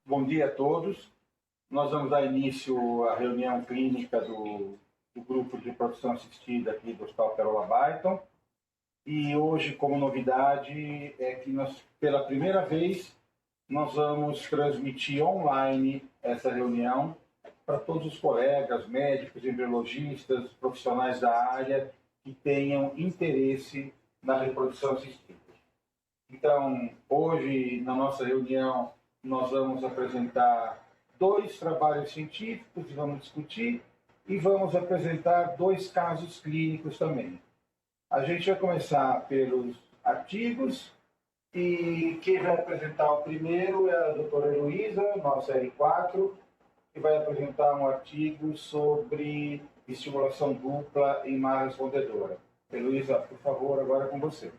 Bom dia a todos. Nós vamos dar início à reunião clínica do grupo de produção assistida aqui do Hospital Pérola Barton. E hoje, como novidade, é que nós, pela primeira vez, nós vamos transmitir online essa reunião para todos os colegas, médicos, embriologistas, profissionais da área que tenham interesse na reprodução assistida. Então, hoje, na nossa reunião, nós vamos apresentar 2 trabalhos científicos, vamos discutir, e vamos apresentar 2 casos clínicos também. A gente vai começar pelos artigos, e quem vai apresentar o primeiro é a doutora Heloísa, nossa R4, que vai apresentar um artigo sobre estimulação dupla em má respondedora. Heloísa, por favor, agora é com você.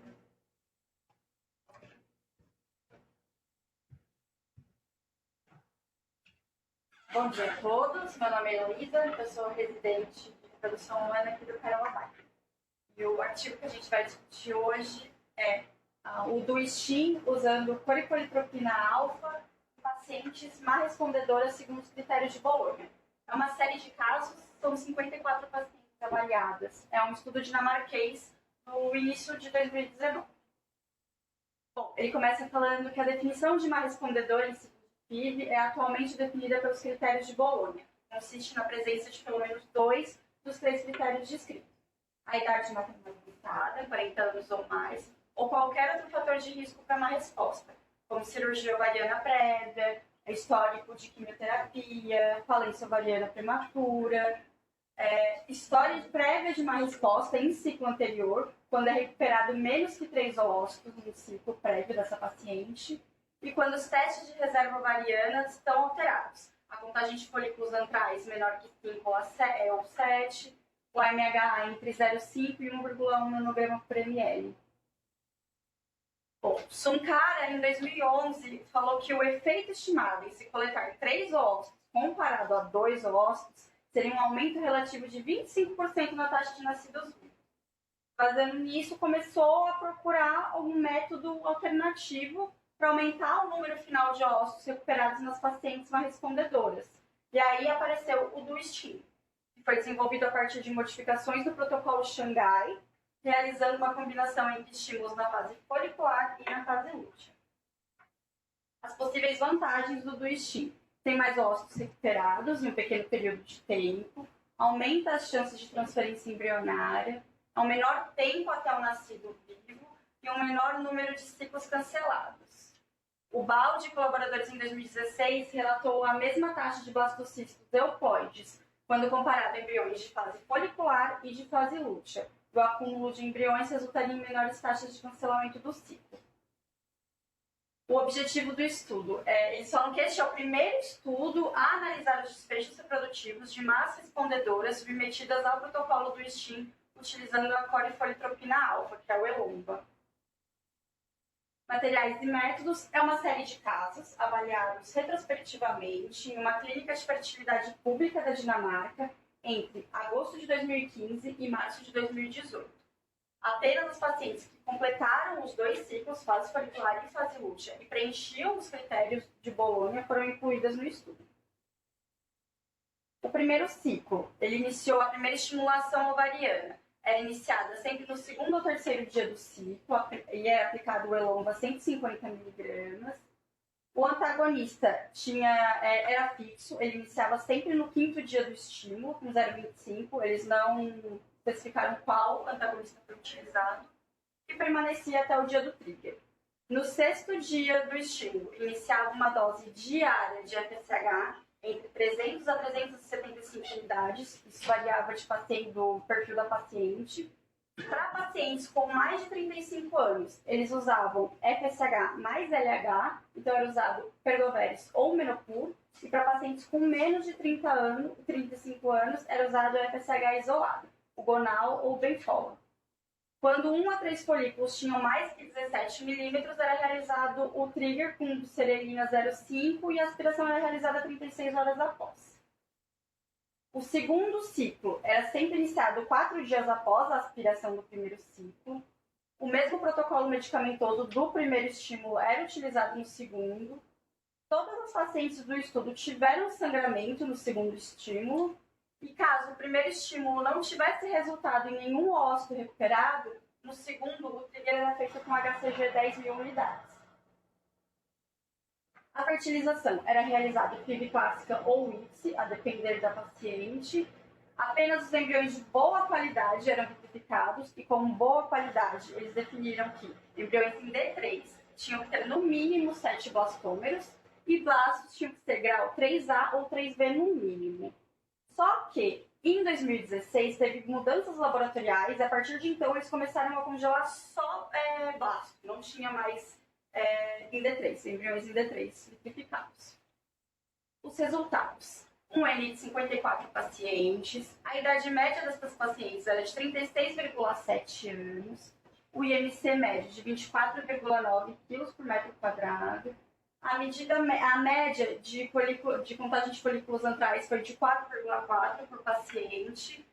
Bom dia a todos, meu nome é Heloísa, eu sou residente de reprodução humana aqui do Pérola Barton. E o artigo que a gente vai discutir hoje é o do STIM usando coripolitropina alfa em pacientes má respondedoras segundo os critérios de Bolonha. É uma série de casos, são 54 pacientes avaliadas. É um estudo dinamarquês no início de 2019. Bom, ele começa falando que a definição de má respondedora em PIV é atualmente definida pelos critérios de Bolonha. Consiste na presença de pelo menos 2 dos 3 critérios descritos. A idade maternal limitada, 40 anos ou mais, ou qualquer outro fator de risco para má resposta, como cirurgia ovariana prévia, histórico de quimioterapia, falência ovariana prematura, história prévia de má resposta em ciclo anterior, quando é recuperado menos que 3 oócitos no ciclo prévio dessa paciente, e quando os testes de reserva ovariana estão alterados. A contagem de folículos antrais menor que 5 ou 7, o AMH entre 0,5 e 1,1 nanograma por ml. Bom, Sunkara, em 2011, falou que o efeito estimado em se coletar 3 oócitos comparado a 2 oócitos seria um aumento relativo de 25% na taxa de nascidos vivos. Baseando nisso, começou a procurar algum método alternativo para aumentar o número final de ósseos recuperados nas pacientes má respondedoras. E aí apareceu o do STIM, que foi desenvolvido a partir de modificações do protocolo Xangai, realizando uma combinação entre estímulos na fase folicular e na fase lútea. As possíveis vantagens do STIM: tem mais ósseos recuperados em um pequeno período de tempo, aumenta as chances de transferência embrionária, há um menor tempo até o nascido vivo e um menor número de ciclos cancelados. O Baldi e colaboradores em 2016 relatou a mesma taxa de blastocistos euploides quando comparado a embriões de fase folicular e de fase lútea. O acúmulo de embriões resultaria em menores taxas de cancelamento do ciclo. O objetivo do estudo eles falam que este é o primeiro estudo a analisar os desfechos reprodutivos de más respondedoras submetidas ao protocolo do STIM utilizando a coripolitropina alfa, que é o Elomba. Materiais e métodos é uma série de casos avaliados retrospectivamente em uma clínica de fertilidade pública da Dinamarca entre agosto de 2015 e março de 2018. Apenas os pacientes que completaram os 2 ciclos, fase folicular e fase lútea, e preenchiam os critérios de Bolonha foram incluídas no estudo. O primeiro ciclo, ele iniciou a primeira estimulação ovariana. Era iniciada sempre no 2º ou 3º dia do ciclo e era aplicado o Elomba 150 mg. O antagonista era fixo, ele iniciava sempre no 5º dia do estímulo, com 0,25. Eles não especificaram qual antagonista foi utilizado e permanecia até o dia do trigger. No 6º dia do estímulo, iniciava uma dose diária de FSH entre 300 a 375 unidades, isso variava do perfil da paciente. Para pacientes com mais de 35 anos, eles usavam FSH mais LH, então era usado Pergoveris ou Menopur, e para pacientes com menos de 35 anos, era usado FSH isolado, o Gonal ou Benfola. Quando 1 a 3 folículos tinham mais que 17 milímetros, era realizado o trigger com serelina 0,5 e a aspiração era realizada 36 horas após. O segundo ciclo era sempre iniciado 4 dias após a aspiração do primeiro ciclo. O mesmo protocolo medicamentoso do primeiro estímulo era utilizado no segundo. Todas as pacientes do estudo tiveram sangramento no segundo estímulo, e caso o primeiro estímulo não tivesse resultado em nenhum ósseo recuperado, no segundo o trigger era feito com HCG 10.000 unidades. A fertilização era realizada em FIV clássica ou ICSI, a depender da paciente. Apenas os embriões de boa qualidade eram vitrificados e, como boa qualidade, eles definiram que embriões em D3 tinham que ter no mínimo 7 blastômeros e blastos tinham que ser grau 3A ou 3B no mínimo. Só que, em 2016, teve mudanças laboratoriais e, a partir de então, eles começaram a congelar só blasto. Não tinha mais em D3, embriões em D3 vitrificados. Os resultados. Um N de 54 pacientes. A idade média dessas pacientes era de 36,7 anos. O IMC médio de 24,9 kg por metro quadrado. A média de contagem de folículos antrais foi de 4,4 por paciente.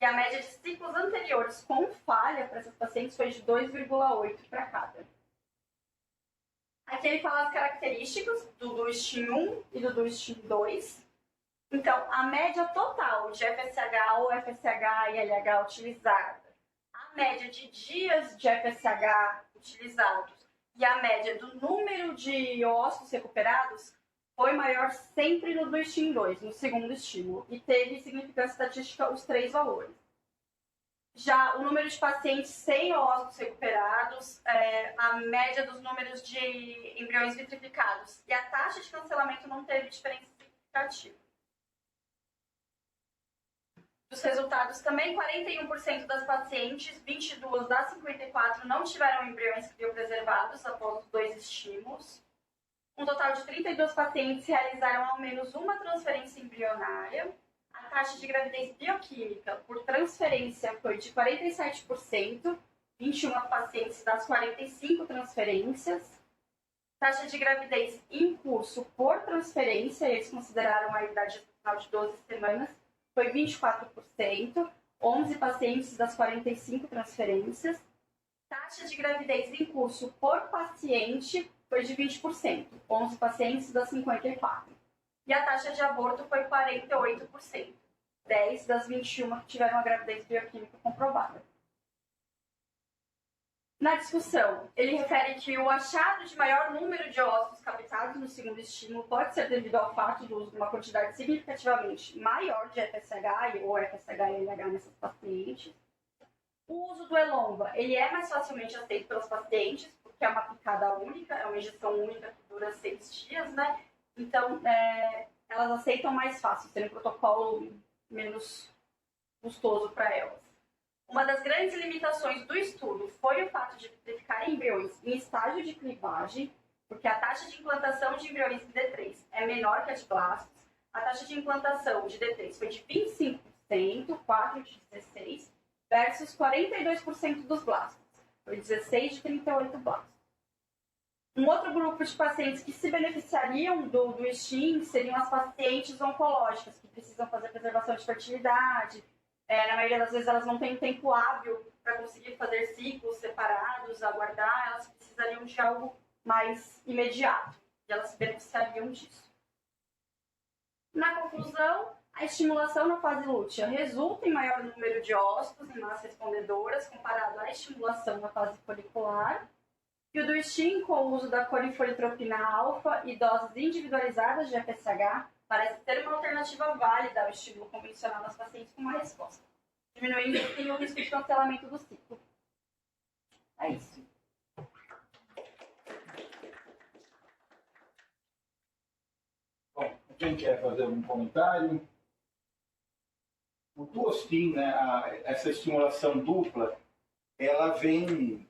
E a média de ciclos anteriores com falha para essas pacientes foi de 2,8 para cada. Aqui ele fala as características do STIM 1 e do STIM 2. Então, a média total de FSH ou FSH e LH utilizada, a média de dias de FSH utilizados e a média do número de ossos recuperados foi maior sempre no do STIM 2, no segundo estímulo, e teve significância estatística os 3 valores. Já o número de pacientes sem ossos recuperados, a média dos números de embriões vitrificados e a taxa de cancelamento não teve diferença significativa. Dos resultados também, 41% das pacientes, 22 das 54, não tiveram embriões criopreservados após os 2 estímulos. Um total de 32 pacientes realizaram ao menos uma transferência embrionária. A taxa de gravidez bioquímica por transferência foi de 47%, 21 pacientes das 45 transferências. Taxa de gravidez em curso por transferência, eles consideraram a idade total de 12 semanas, foi 24%, 11 pacientes das 45 transferências. Taxa de gravidez em curso por paciente foi de 20%, 11 pacientes das 54. E a taxa de aborto foi 48%, 10 das 21 que tiveram a gravidez bioquímica comprovada. Na discussão, ele refere que o achado de maior número de ossos captados no segundo estímulo pode ser devido ao fato do uso de uma quantidade significativamente maior de FSH ou FSH-LH nessas pacientes. O uso do Elonva, ele é mais facilmente aceito pelos pacientes, porque é uma picada única, é uma injeção única que dura 6 dias, né? Então, elas aceitam mais fácil, sendo um protocolo menos custoso para elas. Uma das grandes limitações do estudo foi o fato de vitrificar embriões em estágio de clivagem, porque a taxa de implantação de embriões em D3 é menor que a de blastos. A taxa de implantação de D3 foi de 25%, 4 de 16, versus 42% dos blastos. Foi 16 de 38 blastos. Um outro grupo de pacientes que se beneficiariam do STIM seriam as pacientes oncológicas, que precisam fazer preservação de fertilidade. Na maioria das vezes elas não têm tempo hábil para conseguir fazer ciclos separados, aguardar, elas precisariam de algo mais imediato, e elas se beneficiariam disso. Na conclusão, a estimulação na fase lútea resulta em maior número de ócitos em massas respondedoras comparado à estimulação na fase folicular, e o do STIM, com o uso da corifolitropinas alfa e doses individualizadas de FSH, parece ter uma alternativa válida ao estímulo convencional nas pacientes com uma resposta, diminuindo o risco de cancelamento do ciclo. É isso. Bom, quem quer fazer um comentário? O Duostin, né, essa estimulação dupla, ela vem...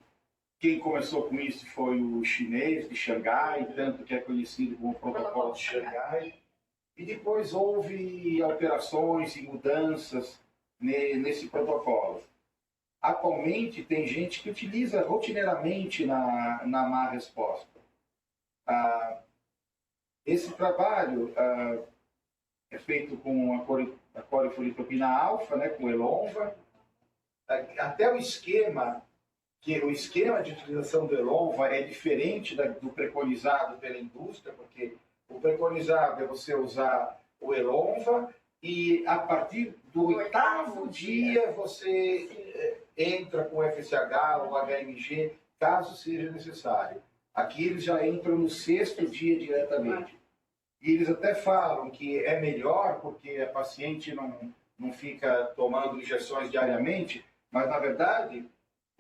Quem começou com isso foi o chinês de Xangai, tanto que é conhecido como protocolo de Xangai. E depois houve alterações e mudanças nesse protocolo. Atualmente tem gente que utiliza rotineiramente na má resposta. Esse trabalho é feito com a corifolitropinas alfa, né, com Elonva. Até o esquema de utilização do Elonva é diferente do preconizado pela indústria, porque o preconizado é você usar o Elonva e a partir do 8º dia você entra com o FSH ou HMG, caso seja necessário. Aqui eles já entram no 6º dia diretamente. E eles até falam que é melhor porque a paciente não fica tomando injeções diariamente, mas na verdade,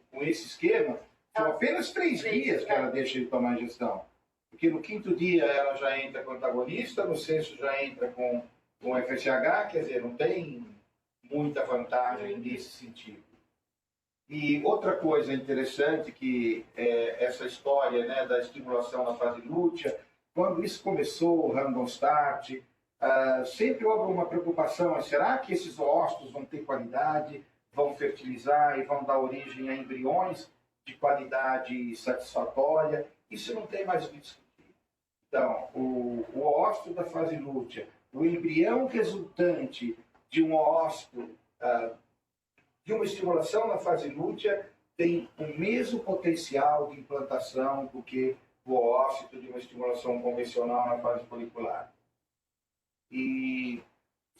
com esse esquema, são apenas 3 dias que ela deixa de tomar injeção. Porque no 5º dia ela já entra com antagonista, no 6º já entra com FSH, quer dizer, não tem muita vantagem nesse sentido. E outra coisa interessante que é essa história, né, da estimulação na fase lútea, quando isso começou, o random start, sempre houve uma preocupação, será que esses ócitos vão ter qualidade, vão fertilizar e vão dar origem a embriões de qualidade satisfatória? Isso não tem mais o que discutir. Então, o ócito da fase lútea, o embrião resultante de um ócito, de uma estimulação na fase lútea, tem o mesmo potencial de implantação do que o ócito de uma estimulação convencional na fase folicular. E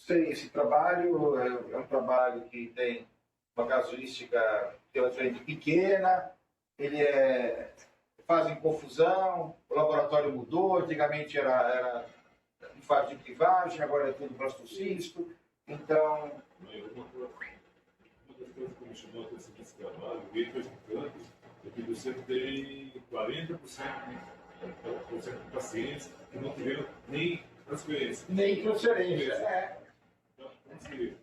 esse trabalho é um trabalho que tem uma casuística relativamente pequena, ele fazem confusão, o laboratório mudou, antigamente era em fase de clivagem, agora é tudo blastocisto, então... Uma das coisas que me chamou a atenção desse trabalho, bem importante, é que você tem 40% de pacientes que não tiveram nem transferência. Nem transferência,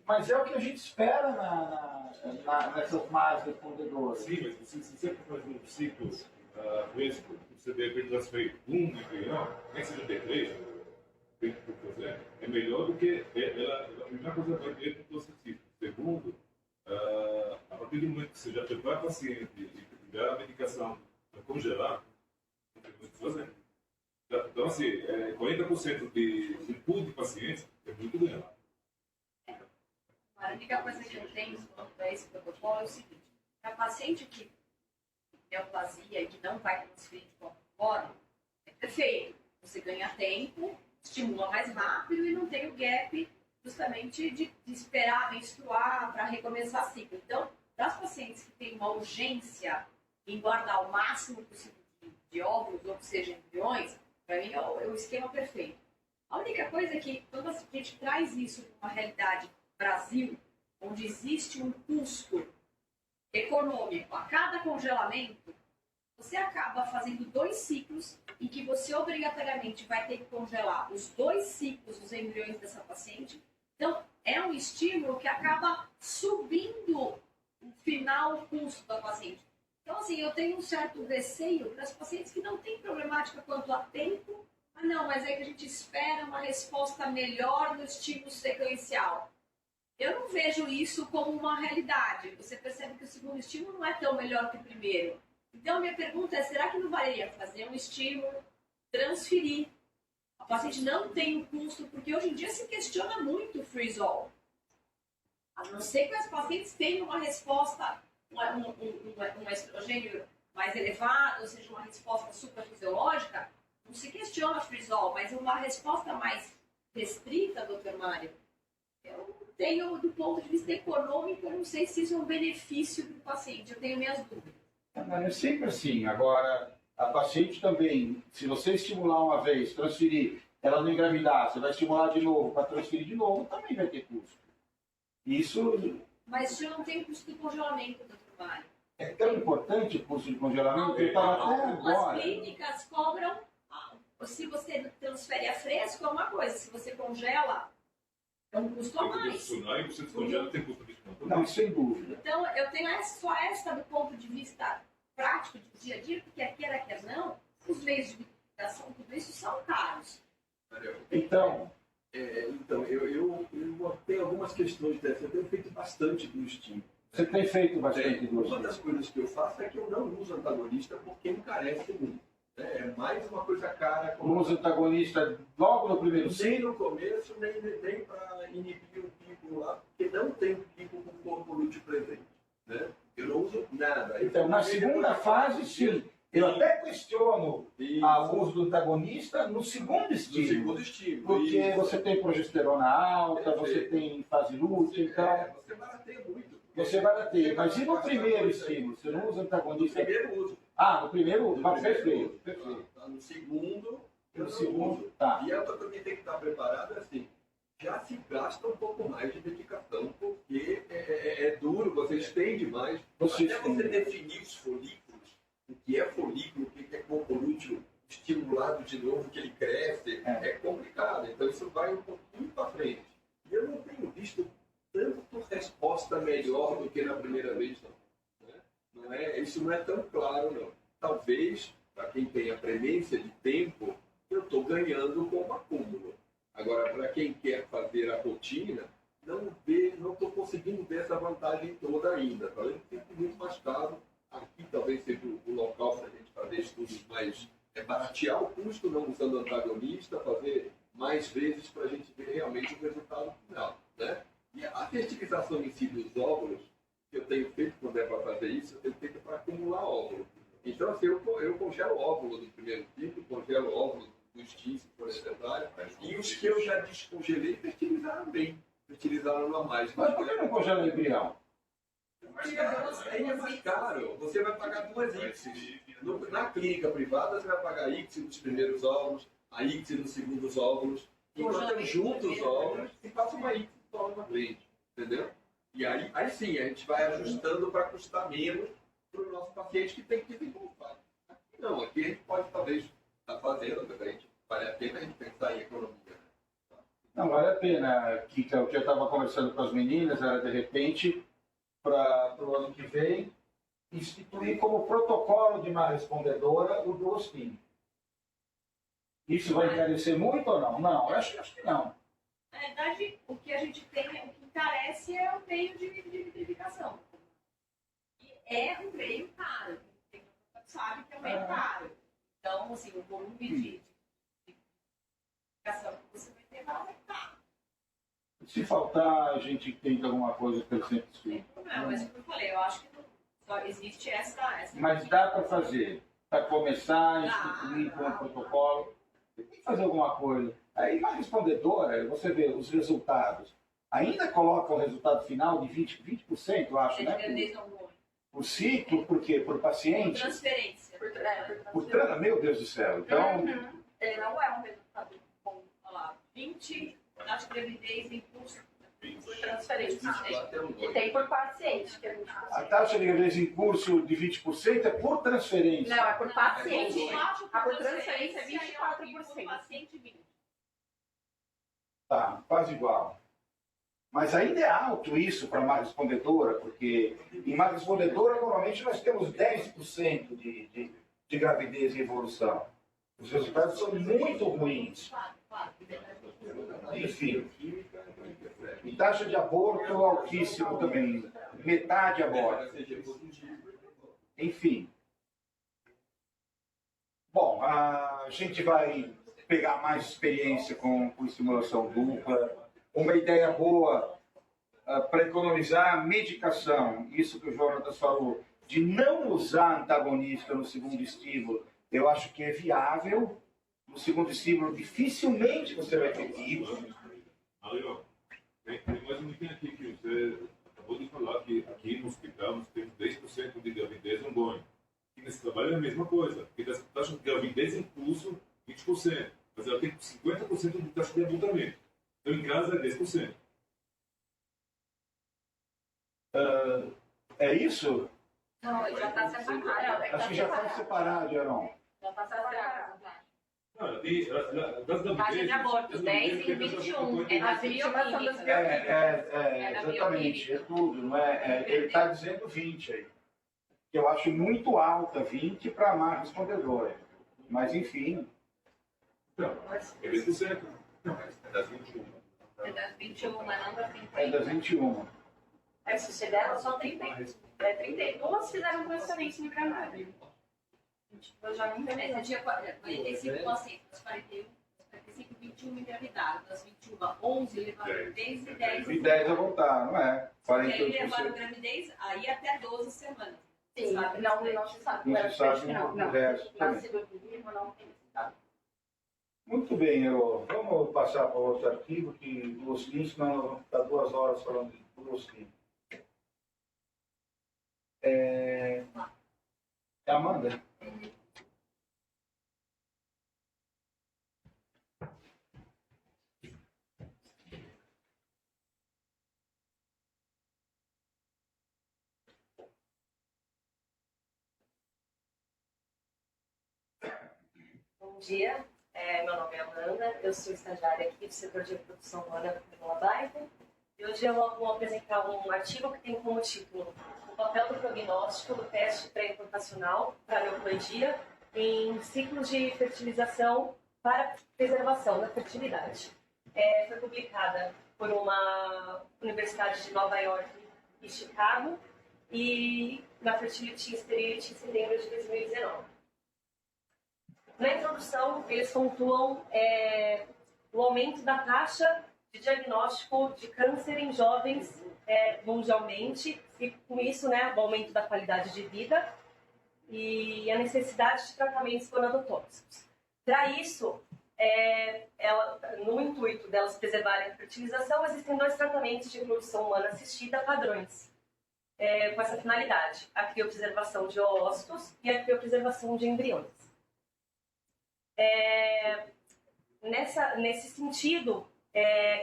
Mas é o que a gente espera nessas más respondedoras. Sim, mas se você faz um ciclo fresco, você deve transferir embrião, nem que seja T3, tem que fazer, é melhor do que a primeira coisa vai ver com o científico. Segundo, a partir do momento que você já prepara o paciente e dá a medicação para congelar, não tem muito o que fazer. Então, assim, 40% de pool de pacientes é muito grande. A única coisa que eu tenho quanto a esse protocolo é o seguinte: para paciente que tem neoplasia e que não vai transferir de qualquer forma, é perfeito. Você ganha tempo, estimula mais rápido e não tem o gap justamente de esperar menstruar para recomeçar a ciclo. Então, para as pacientes que têm uma urgência em guardar o máximo possível de óvulos, ou que seja, embriões, para mim é o esquema perfeito. A única coisa é que quando a gente traz isso para uma realidade Brasil, onde existe um custo econômico a cada congelamento, você acaba fazendo 2 ciclos em que você obrigatoriamente vai ter que congelar os 2 ciclos dos embriões dessa paciente. Então, é um estímulo que acaba subindo o final custo da paciente. Então, assim, eu tenho um certo receio para as pacientes que não têm problemática quanto a tempo. Não, mas é que a gente espera uma resposta melhor no estímulo sequencial. Eu não vejo isso como uma realidade. Você percebe que o segundo estímulo não é tão melhor que o primeiro. Então, minha pergunta é, será que não valeria fazer um estímulo, transferir? A paciente não tem o custo, porque hoje em dia se questiona muito o freeze-all. A não ser que as pacientes tenham uma resposta, um estrogênio mais elevado, ou seja, uma resposta suprafisiológica, não se questiona freeze-all, mas uma resposta mais restrita, doutor Mário, eu tenho, do ponto de vista econômico, eu não sei se isso é um benefício para o paciente, eu tenho minhas dúvidas. Mas é sempre assim. Agora, a paciente também, se você estimular uma vez, transferir, ela não engravidar, você vai estimular de novo para transferir de novo, também vai ter custo. Isso... Mas eu não tenho custo de congelamento, doutor Mário. É tão importante o custo de congelamento que eu estava até agora... Algumas clínicas cobram, se você transfere a fresco, é uma coisa, se você congela, é um custo a mais. E você descongela, tem custo adicional. Não, sem dúvida. Então, eu tenho só esta do ponto de vista prático, do dia a dia, porque quer não, os meios de medicação, tudo isso são caros. Então, eu tenho algumas questões dessas. Eu tenho feito bastante do estímulo. você tem feito bastante do Uma das coisas que eu faço é que eu não uso antagonista porque encarece muito. É mais uma coisa cara. Não usa antagonista logo no primeiro ciclo? Nem no começo, nem para inibir o pico lá, porque não tem pico com o corpo lúteo presente. Né? Eu não uso nada. Então, na segunda fase, sim. Eu até questiono Isso. o uso do antagonista no segundo No estímulo. segundo estímulo. Porque Isso. você tem progesterona alta, você Perfeito. tem fase lútea, então Você barateia muito. você vai bater. Mas e no primeiro estímulo? Você não usa No antagonista? primeiro uso. No primeiro? Mas perfeito. Tá no segundo. eu No não segundo, uso. tá. E ela também tem que estar preparada assim. Já se gasta um pouco mais de medicação, porque é duro, você estende mais. Você Até estende. você definir os folículos, o que é folículo, o que é convolútil estimulado de novo, que ele cresce, é complicado. Então isso vai um pouquinho para frente. E eu não tenho visto tanto resposta melhor do que na primeira vez, não. Né? Isso não é tão claro, não. Talvez, para quem tem a premência de tempo, eu estou ganhando como acúmulo. Agora, para quem quer fazer a rotina, não estou conseguindo ver essa vantagem toda ainda. Talvez fique muito mais caro. Aqui talvez seja o local para a gente fazer estudos mais... baratear o custo não usando antagonista, fazer mais vezes para a gente ver realmente o resultado final. Né? E a fertilização em si dos óvulos, que eu tenho feito quando é para fazer isso, eu tenho feito para acumular óvulo. Então, assim, eu congelo o óvulo do primeiro ciclo, congelo o óvulo dos 15, por exemplo, e os que eu já descongelei fertilizaram bem, fertilizaram a mais. Mas por que não congela embrião? Aí é mais caro, você vai pagar 2 ICSIs. Na clínica privada, você vai pagar a ICSI nos primeiros óvulos, a ICSI nos segundos óvulos, enquanto eu junto os óvulos e faço uma ICSI só na frente, entendeu? E aí sim, a gente vai ajustando para custar menos para o nosso paciente que tem que desenvolver. Aqui não, aqui a gente pode talvez estar fazendo, mas a gente, vale a pena a gente pensar em economia. Né? Não, vale a pena, Kika. O que eu estava conversando com as meninas era, de repente, para o ano que vem, instituir como protocolo de uma respondedora o duostim. Isso vai encarecer muito ou não? Não, eu acho que não. Na verdade, o que a gente tem, o que encarece é o meio de vitrificação. E é um meio caro. Quem sabe que é um meio caro. Então, assim, o volume de vitrificação que você vai ter vai aumentar. Se faltar, a gente tenta alguma coisa que eu sempre Não estudo. tem problema, mas como eu falei, eu acho que só existe essa Mas dá para fazer. Para começar, instituir com um protocolo. Tem que fazer alguma coisa. Aí, uma respondedora, você vê os resultados. Ainda coloca o resultado final de 20%, eu acho, né? Por ciclo, por quê? Por paciente? Transferência. Meu Deus do céu. Então, Ele não é um resultado bom. Olha lá, 20 taxa de gravidez em curso Por transferência. Até um E tem por paciente, que a gente a taxa de gravidez em curso de 20% é por transferência. Não, é por paciente. 24 A por transferência é e por 24%. paciente 20. Tá, quase igual. Mas ainda é alto isso para má respondedora, porque em má respondedora normalmente nós temos 10% de gravidez em evolução. Os resultados são muito ruins. Claro. Enfim. E taxa de aborto altíssimo também. Metade aborto. Enfim. Bom, a gente vai pegar mais experiência com estimulação dupla. Uma ideia boa para economizar medicação, isso que o Jonatas falou, de não usar antagonista no segundo estímulo, eu acho que é viável. No segundo estímulo, dificilmente você vai ter pico. Alegal, tem mais um item aqui que você acabou de falar, que aqui no hospital nós temos 10% de gravidez ongoing. E nesse trabalho é a mesma coisa, porque a taxa de gravidez em curso 20%, mas ela tem 50% de taxa de abortamento. Então em casa é 10%. É isso? Não, ele já está separado. Acho que já foi separado, Aaron. Já está separado. Não, ela tem das gravidez... Taxa de aborto, 10 em 21. É na bioquímica. Exatamente, é tudo. Não é, ele está dizendo 20 aí. Que eu acho muito alta, 20 para má respondedora. Mas enfim. Não, é 10%. Não, é das 21. É das 21, mas não das 30. É das 21. Se você der, só 32 fizeram transferência no Canadá. Eu já não me Esse dia 45 pacientes, das 41, das 45, 21 engravidaram. Das 21, 11 levaram gravidez e 10. E 10 a voltar, não é? E aí levaram 48%. gravidez aí até 12 semanas. Sim, Sabe? não se sabe. Não se sabe o resto também. Nascido vivo, não tem esse dado. Muito bem, vamos passar para outro arquivo, que duas links, senão nós vamos ficar 2 horas falando de duas links. É a Amanda? Bom dia, meu nome é Amanda, eu sou estagiária aqui do setor de reprodução humana do Penola Bairro e hoje eu vou apresentar um artigo que tem como título O papel do prognóstico do teste pré-implantacional para neoploidia em ciclos de fertilização para preservação da fertilidade. Foi publicada por uma universidade de Nova York e Chicago e na Fertility Spirit em setembro de 2019. Na introdução, eles pontuam o aumento da taxa de diagnóstico de câncer em jovens mundialmente e, com isso, né, o aumento da qualidade de vida e a necessidade de tratamentos gonadotóxicos. Para isso, no intuito delas preservarem a fertilização, existem 2 tratamentos de reprodução humana assistida padrões com essa finalidade: a criopreservação de oócitos e a criopreservação de embriões. Nesse sentido,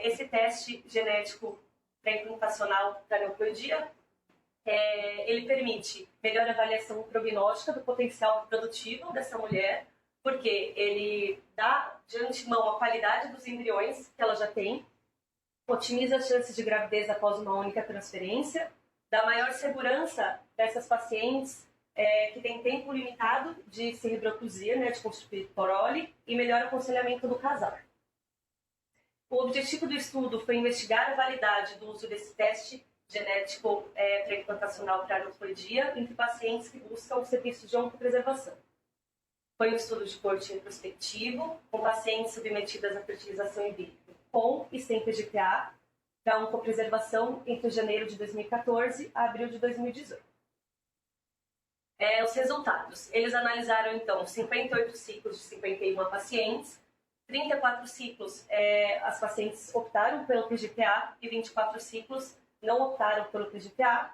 esse teste genético pré-implantacional para neoploidia, ele permite melhor avaliação prognóstica do potencial reprodutivo dessa mulher, porque ele dá de antemão a qualidade dos embriões que ela já tem, otimiza as chances de gravidez após uma única transferência, dá maior segurança dessas pacientes que tem tempo limitado de se reproduzir, né, de constituir prole, e melhor aconselhamento do casal. O objetivo do estudo foi investigar a validade do uso desse teste genético pré-implantacional para neoploidia entre pacientes que buscam o serviço de oncopreservação. Foi um estudo de corte retrospectivo, com pacientes submetidas à fertilização in vitro com e sem PGTA, para oncopreservação entre janeiro de 2014 a abril de 2018. Os resultados. Eles analisaram, então, 58 ciclos de 51 pacientes, 34 ciclos as pacientes optaram pelo PGTA e 24 ciclos não optaram pelo PGTA.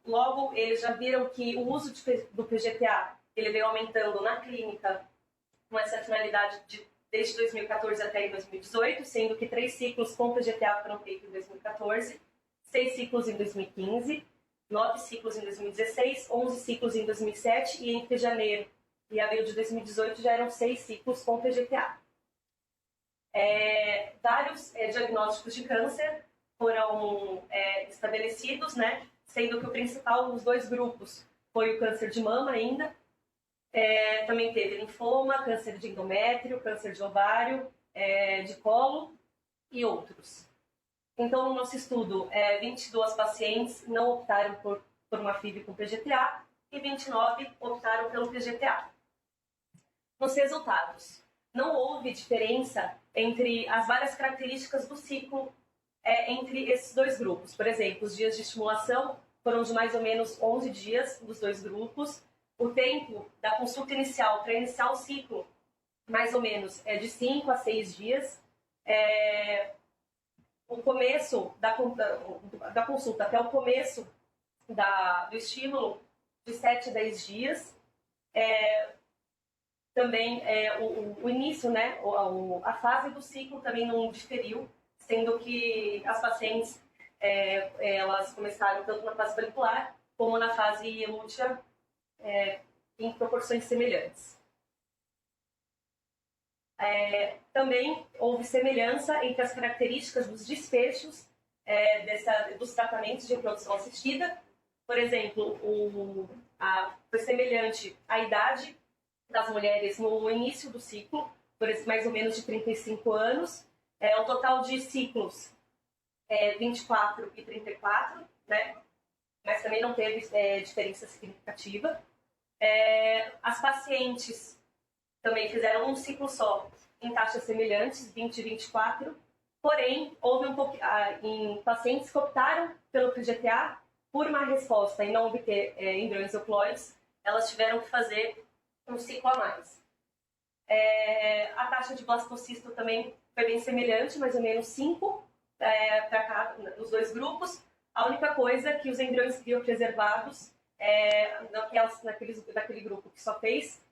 Logo, eles já viram que o uso do PGTA ele veio aumentando na clínica com essa finalidade desde 2014 até 2018, sendo que 3 ciclos com PGTA foram feitos em 2014, 6 ciclos em 2015, 9 ciclos em 2016, 11 ciclos em 2007 e entre janeiro e abril de 2018 já eram 6 ciclos com PGTA. Vários diagnósticos de câncer foram estabelecidos, né, sendo que o principal dos 2 grupos foi o câncer de mama ainda. Também teve linfoma, câncer de endométrio, câncer de ovário, de colo e outros. Então, no nosso estudo, 22 pacientes não optaram por uma FIV com PGTA e 29 optaram pelo PGTA. Nos resultados, não houve diferença entre as várias características do ciclo entre esses 2 grupos. Por exemplo, os dias de estimulação foram de mais ou menos 11 dias dos 2 grupos. O tempo da consulta inicial para iniciar o ciclo, mais ou menos, é de 5 a 6 dias. O começo da consulta até o começo do estímulo, de 7 a 10 dias. Também o início, né, a fase do ciclo também não diferiu, sendo que as pacientes elas começaram tanto na fase folicular como na fase lútea em proporções semelhantes. Também houve semelhança entre as características dos desfechos dos tratamentos de reprodução assistida. Por exemplo, foi semelhante à idade das mulheres no início do ciclo, mais ou menos de 35 anos. O total de ciclos 24 e 34, né? Mas também não teve diferença significativa. As pacientes também fizeram um ciclo só, em taxas semelhantes, 20 e 24, porém, houve em pacientes que optaram pelo PGTA, por má resposta em não obter embriões euploides, elas tiveram que fazer um ciclo a mais. A taxa de blastocisto também foi bem semelhante, mais ou menos 5 para cada, nos dois grupos. A única coisa é que os embriões criopreservados, naquele grupo que só fez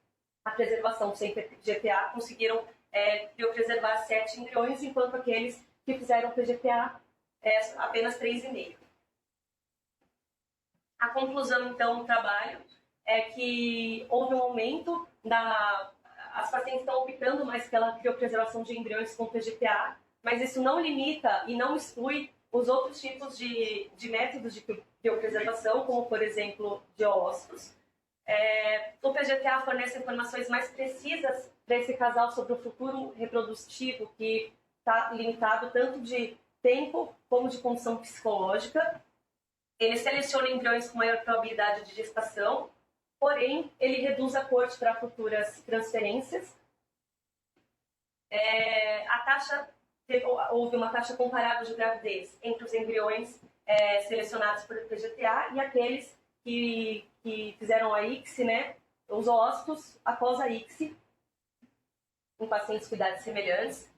a preservação sem PGTA, conseguiram criopreservar 7 embriões, enquanto aqueles que fizeram PGTA apenas 3,5. A conclusão, então, do trabalho é que houve um aumento as pacientes estão optando mais pela criopreservação de embriões com PGTA, mas isso não limita e não exclui os outros tipos de métodos de criopreservação, como, por exemplo, de oócitos. O PGTA fornece informações mais precisas para esse casal sobre o futuro reprodutivo, que está limitado tanto de tempo como de condição psicológica. Ele seleciona embriões com maior probabilidade de gestação, porém, ele reduz a corte para futuras transferências. Houve uma taxa comparável de gravidez entre os embriões selecionados por PGTA e aqueles que fizeram a ICSI, né, os ócitos após a ICSI, em pacientes com idades semelhantes.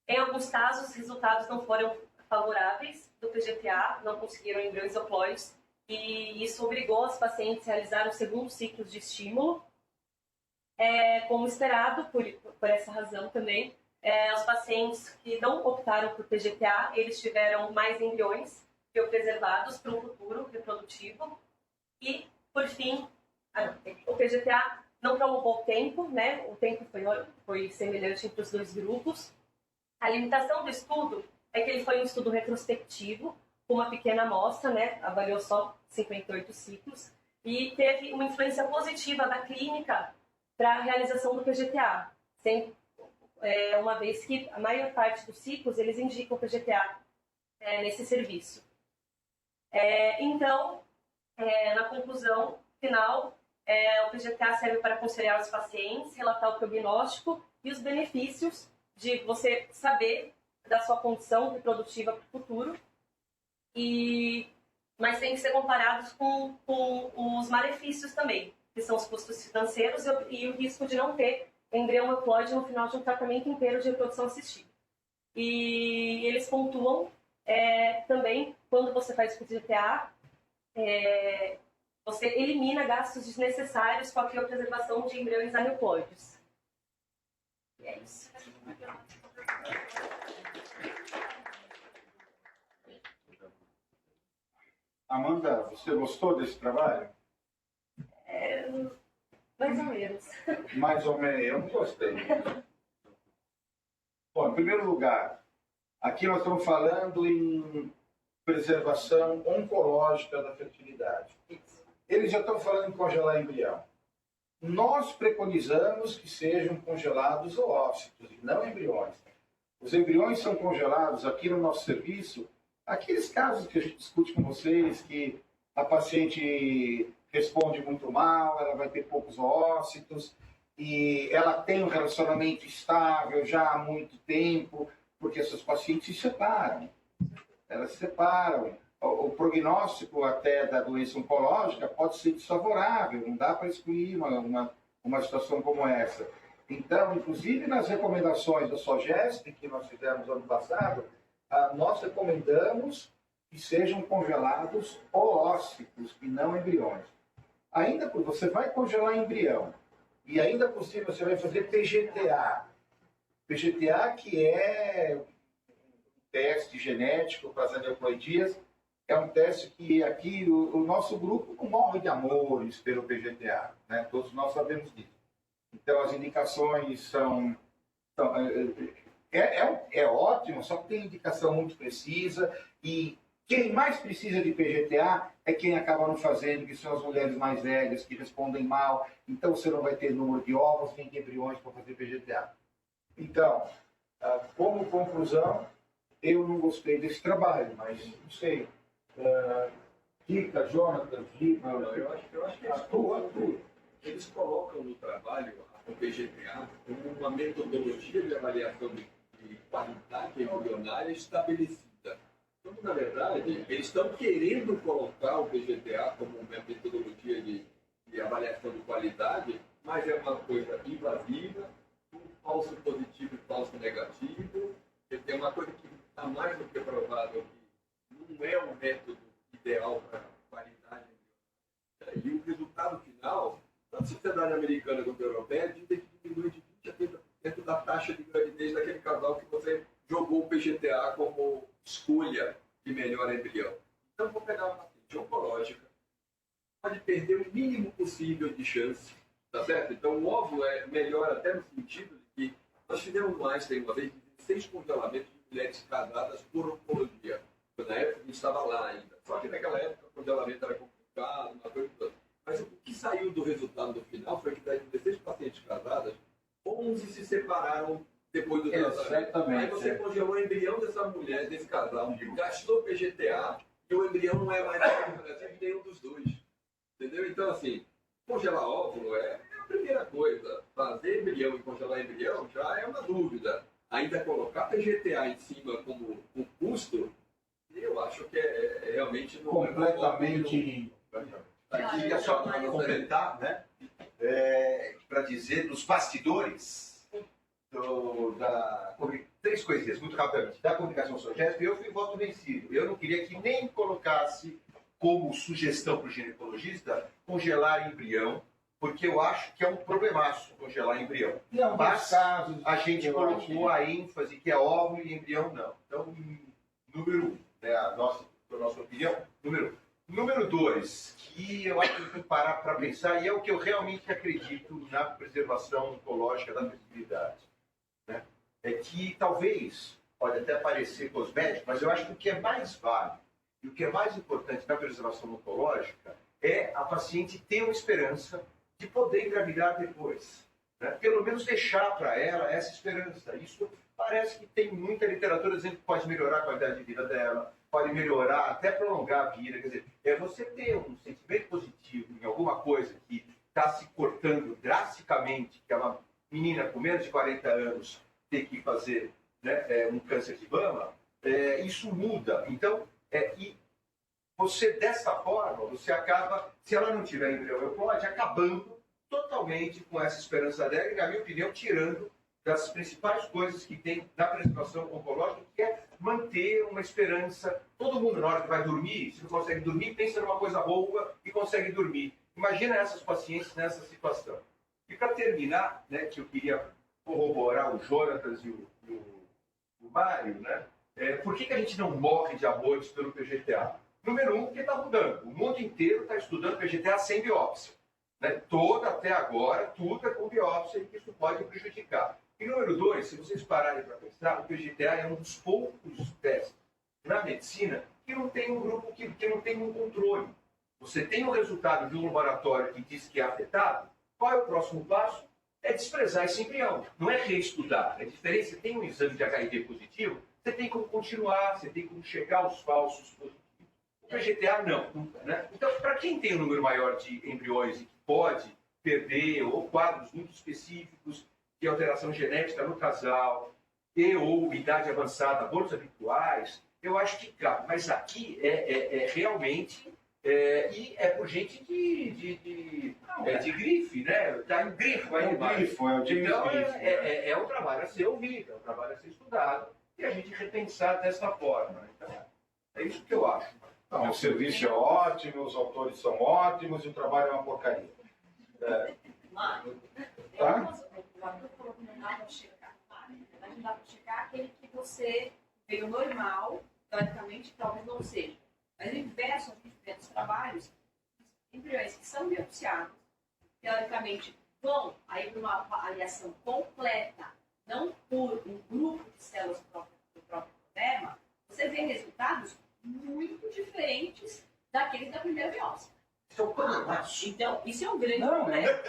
Em alguns casos, os resultados não foram favoráveis do PGTA, não conseguiram embriões euploides, e isso obrigou os pacientes a realizar um segundo ciclo de estímulo. Como esperado, por essa razão também, os pacientes que não optaram por PGTA, eles tiveram mais embriões criopreservados para um futuro reprodutivo. E, por fim, o PGTA não prolongou o tempo, né? O tempo foi semelhante entre os dois grupos. A limitação do estudo é que ele foi um estudo retrospectivo, com uma pequena amostra, né? Avaliou só 58 ciclos, e teve uma influência positiva da clínica para a realização do PGTA, uma vez que a maior parte dos ciclos eles indicam o PGTA nesse serviço. Então, na conclusão final, o PGTA serve para aconselhar os pacientes, relatar o prognóstico e os benefícios de você saber da sua condição reprodutiva para o futuro, mas tem que ser comparados com os malefícios também, que são os custos financeiros e o risco de não ter embrião euploide no final de um tratamento inteiro de reprodução assistida. E eles pontuam também, quando você faz o PGTA, você elimina gastos desnecessários com a criopreservação de embriões aneuploides. E é isso. Amanda, você gostou desse trabalho? Mais ou menos. Mais ou menos, eu não gostei. Bom, em primeiro lugar, aqui nós estamos falando em preservação oncológica da fertilidade. Eles já estão falando em congelar embrião. Nós preconizamos que sejam congelados oócitos, e não embriões. Os embriões são congelados aqui no nosso serviço, aqueles casos que a gente discute com vocês, que a paciente responde muito mal, ela vai ter poucos oócitos, e ela tem um relacionamento estável já há muito tempo, porque essas pacientes se separam. Elas se separam. O prognóstico até da doença oncológica pode ser desfavorável, não dá para excluir uma situação como essa. Então, inclusive nas recomendações da SOGESP, que nós fizemos ano passado, nós recomendamos que sejam congelados oócitos e não embriões. Ainda que você vai congelar embrião e ainda por cima você vai fazer PGTA. PGTA que é um teste genético para as aneuploidias, é um teste que aqui o nosso grupo não morre de amores pelo PGTA, né? Todos nós sabemos disso. Então as indicações são ótimo, só que tem indicação muito precisa, e quem mais precisa de PGTA é quem acaba não fazendo, que são as mulheres mais velhas, que respondem mal, então você não vai ter número de ovos nem de embriões para fazer PGTA. Então, como conclusão, eu não gostei desse trabalho, mas não sei. Kika, Jonathan, Giba... Eu acho que eles colocam no trabalho o PGTA como uma metodologia de avaliação de qualidade embrionária estabelecida. Então na verdade, eles estão querendo colocar o PGTA como uma metodologia de avaliação de qualidade, mas é uma coisa invasiva, um falso positivo e falso negativo. Tem uma coisa que está mais do que provável que não é o método ideal para qualidade. E o resultado final, tanto a sociedade americana quanto a europeia, dizem que diminui de 20% a 30% da taxa de gravidez daquele casal que você jogou o PGTA como escolha de melhor embrião. Então, vou pegar uma paciente oncológica, pode perder o mínimo possível de chance, tá certo? Então, o óvulo é melhor até no sentido de que nós fizemos no Einstein uma vez 16 congelamentos de mulheres casadas por oncologia. Na época, a gente estava lá ainda. Só que naquela época, o congelamento era complicado, uma coisa toda. Mas o que saiu do resultado no final foi que das 16 pacientes casadas, 11 se separaram depois do tratamento. Exatamente. Aí você congelou o embrião dessa mulher, desse casal, gastou PGTA e o embrião não é mais representativo de nenhum dos dois. Entendeu? Então, assim, congelar óvulo é a primeira coisa. Fazer embrião e congelar embrião já é uma dúvida. Ainda colocar PGTA em cima como um custo, eu acho que é realmente... Completamente... Aqui é só para completar, né? Para dizer, nos bastidores três coisinhas, muito rapidamente. Da comunicação Sogésp, eu fui voto vencido. Eu não queria que nem colocasse como sugestão para o ginecologista congelar embrião, porque eu acho que é um problemaço congelar embrião. Mas a gente colocou a ênfase que é óvulo e embrião não. Então, número 1, né, a nossa opinião, número 1. Número 2, que eu acho que tem que parar para pensar, e é o que eu realmente acredito na preservação oncológica da fertilidade, né? É que talvez, pode até parecer cosmético, mas eu acho que o que é mais válido e o que é mais importante na preservação oncológica é a paciente ter uma esperança de poder engravidar depois, né? Pelo menos deixar para ela essa esperança. Isso parece que tem muita literatura dizendo que pode melhorar a qualidade de vida dela, pode melhorar, até prolongar a vida. Quer dizer, é você ter um sentimento positivo em alguma coisa que está se cortando drasticamente, que é uma menina com menos de 40 anos ter que fazer, né, um câncer de mama, isso muda. Então, e você, dessa forma, você acaba, se ela não tiver embrião euploide, acabando totalmente com essa esperança dela e, na minha opinião, tirando das principais coisas que tem na preservação oncológica, que é manter uma esperança. Todo mundo, na hora que vai dormir, se não consegue dormir, pensa numa coisa boa e consegue dormir. Imagina essas pacientes nessa situação. E para terminar, né, que eu queria corroborar o Jonatas e o Mário, né, por que a gente não morre de amores pelo PGTA? Número 1, porque está mudando. O mundo inteiro está estudando PGTA sem biópsia, né? Até agora, tudo é com biópsia e que isso pode prejudicar. E número 2, se vocês pararem para pensar, o PGTA é um dos poucos testes na medicina que não tem um grupo, que não tem um controle. Você tem o resultado de um laboratório que diz que é afetado, qual é o próximo passo? É desprezar esse embrião, não é reestudar. É diferente, você tem um exame de HIV positivo, você tem como continuar, você tem como chegar aos falsos positivos. O PGTA não, né? Então, para quem tem um número maior de embriões e que pode perder, ou quadros muito específicos de alteração genética no casal, ou idade avançada, abortos habituais, eu acho que cabe. Mas aqui realmente, e é por gente de grife, né? Tá em grifo aí embaixo. Então, é um trabalho a ser ouvido, é um trabalho a ser estudado, e a gente repensar dessa forma. Então, é isso que eu acho. Não, o serviço é ótimo, os autores são ótimos e o trabalho é uma porcaria. Mário, Tá? não dá para checar. Não dá para checar aquele que você veio normal, teoricamente, talvez não seja. Mas no inverso, a gente vê nos trabalhos, embriões que são biopsiados, teoricamente, vão aí para uma avaliação completa, não por um grupo de células do próprio plasma, você vê resultados muito diferentes daqueles da primeira biópsia. Isso é um problemaço. Então, isso é um grande problema. O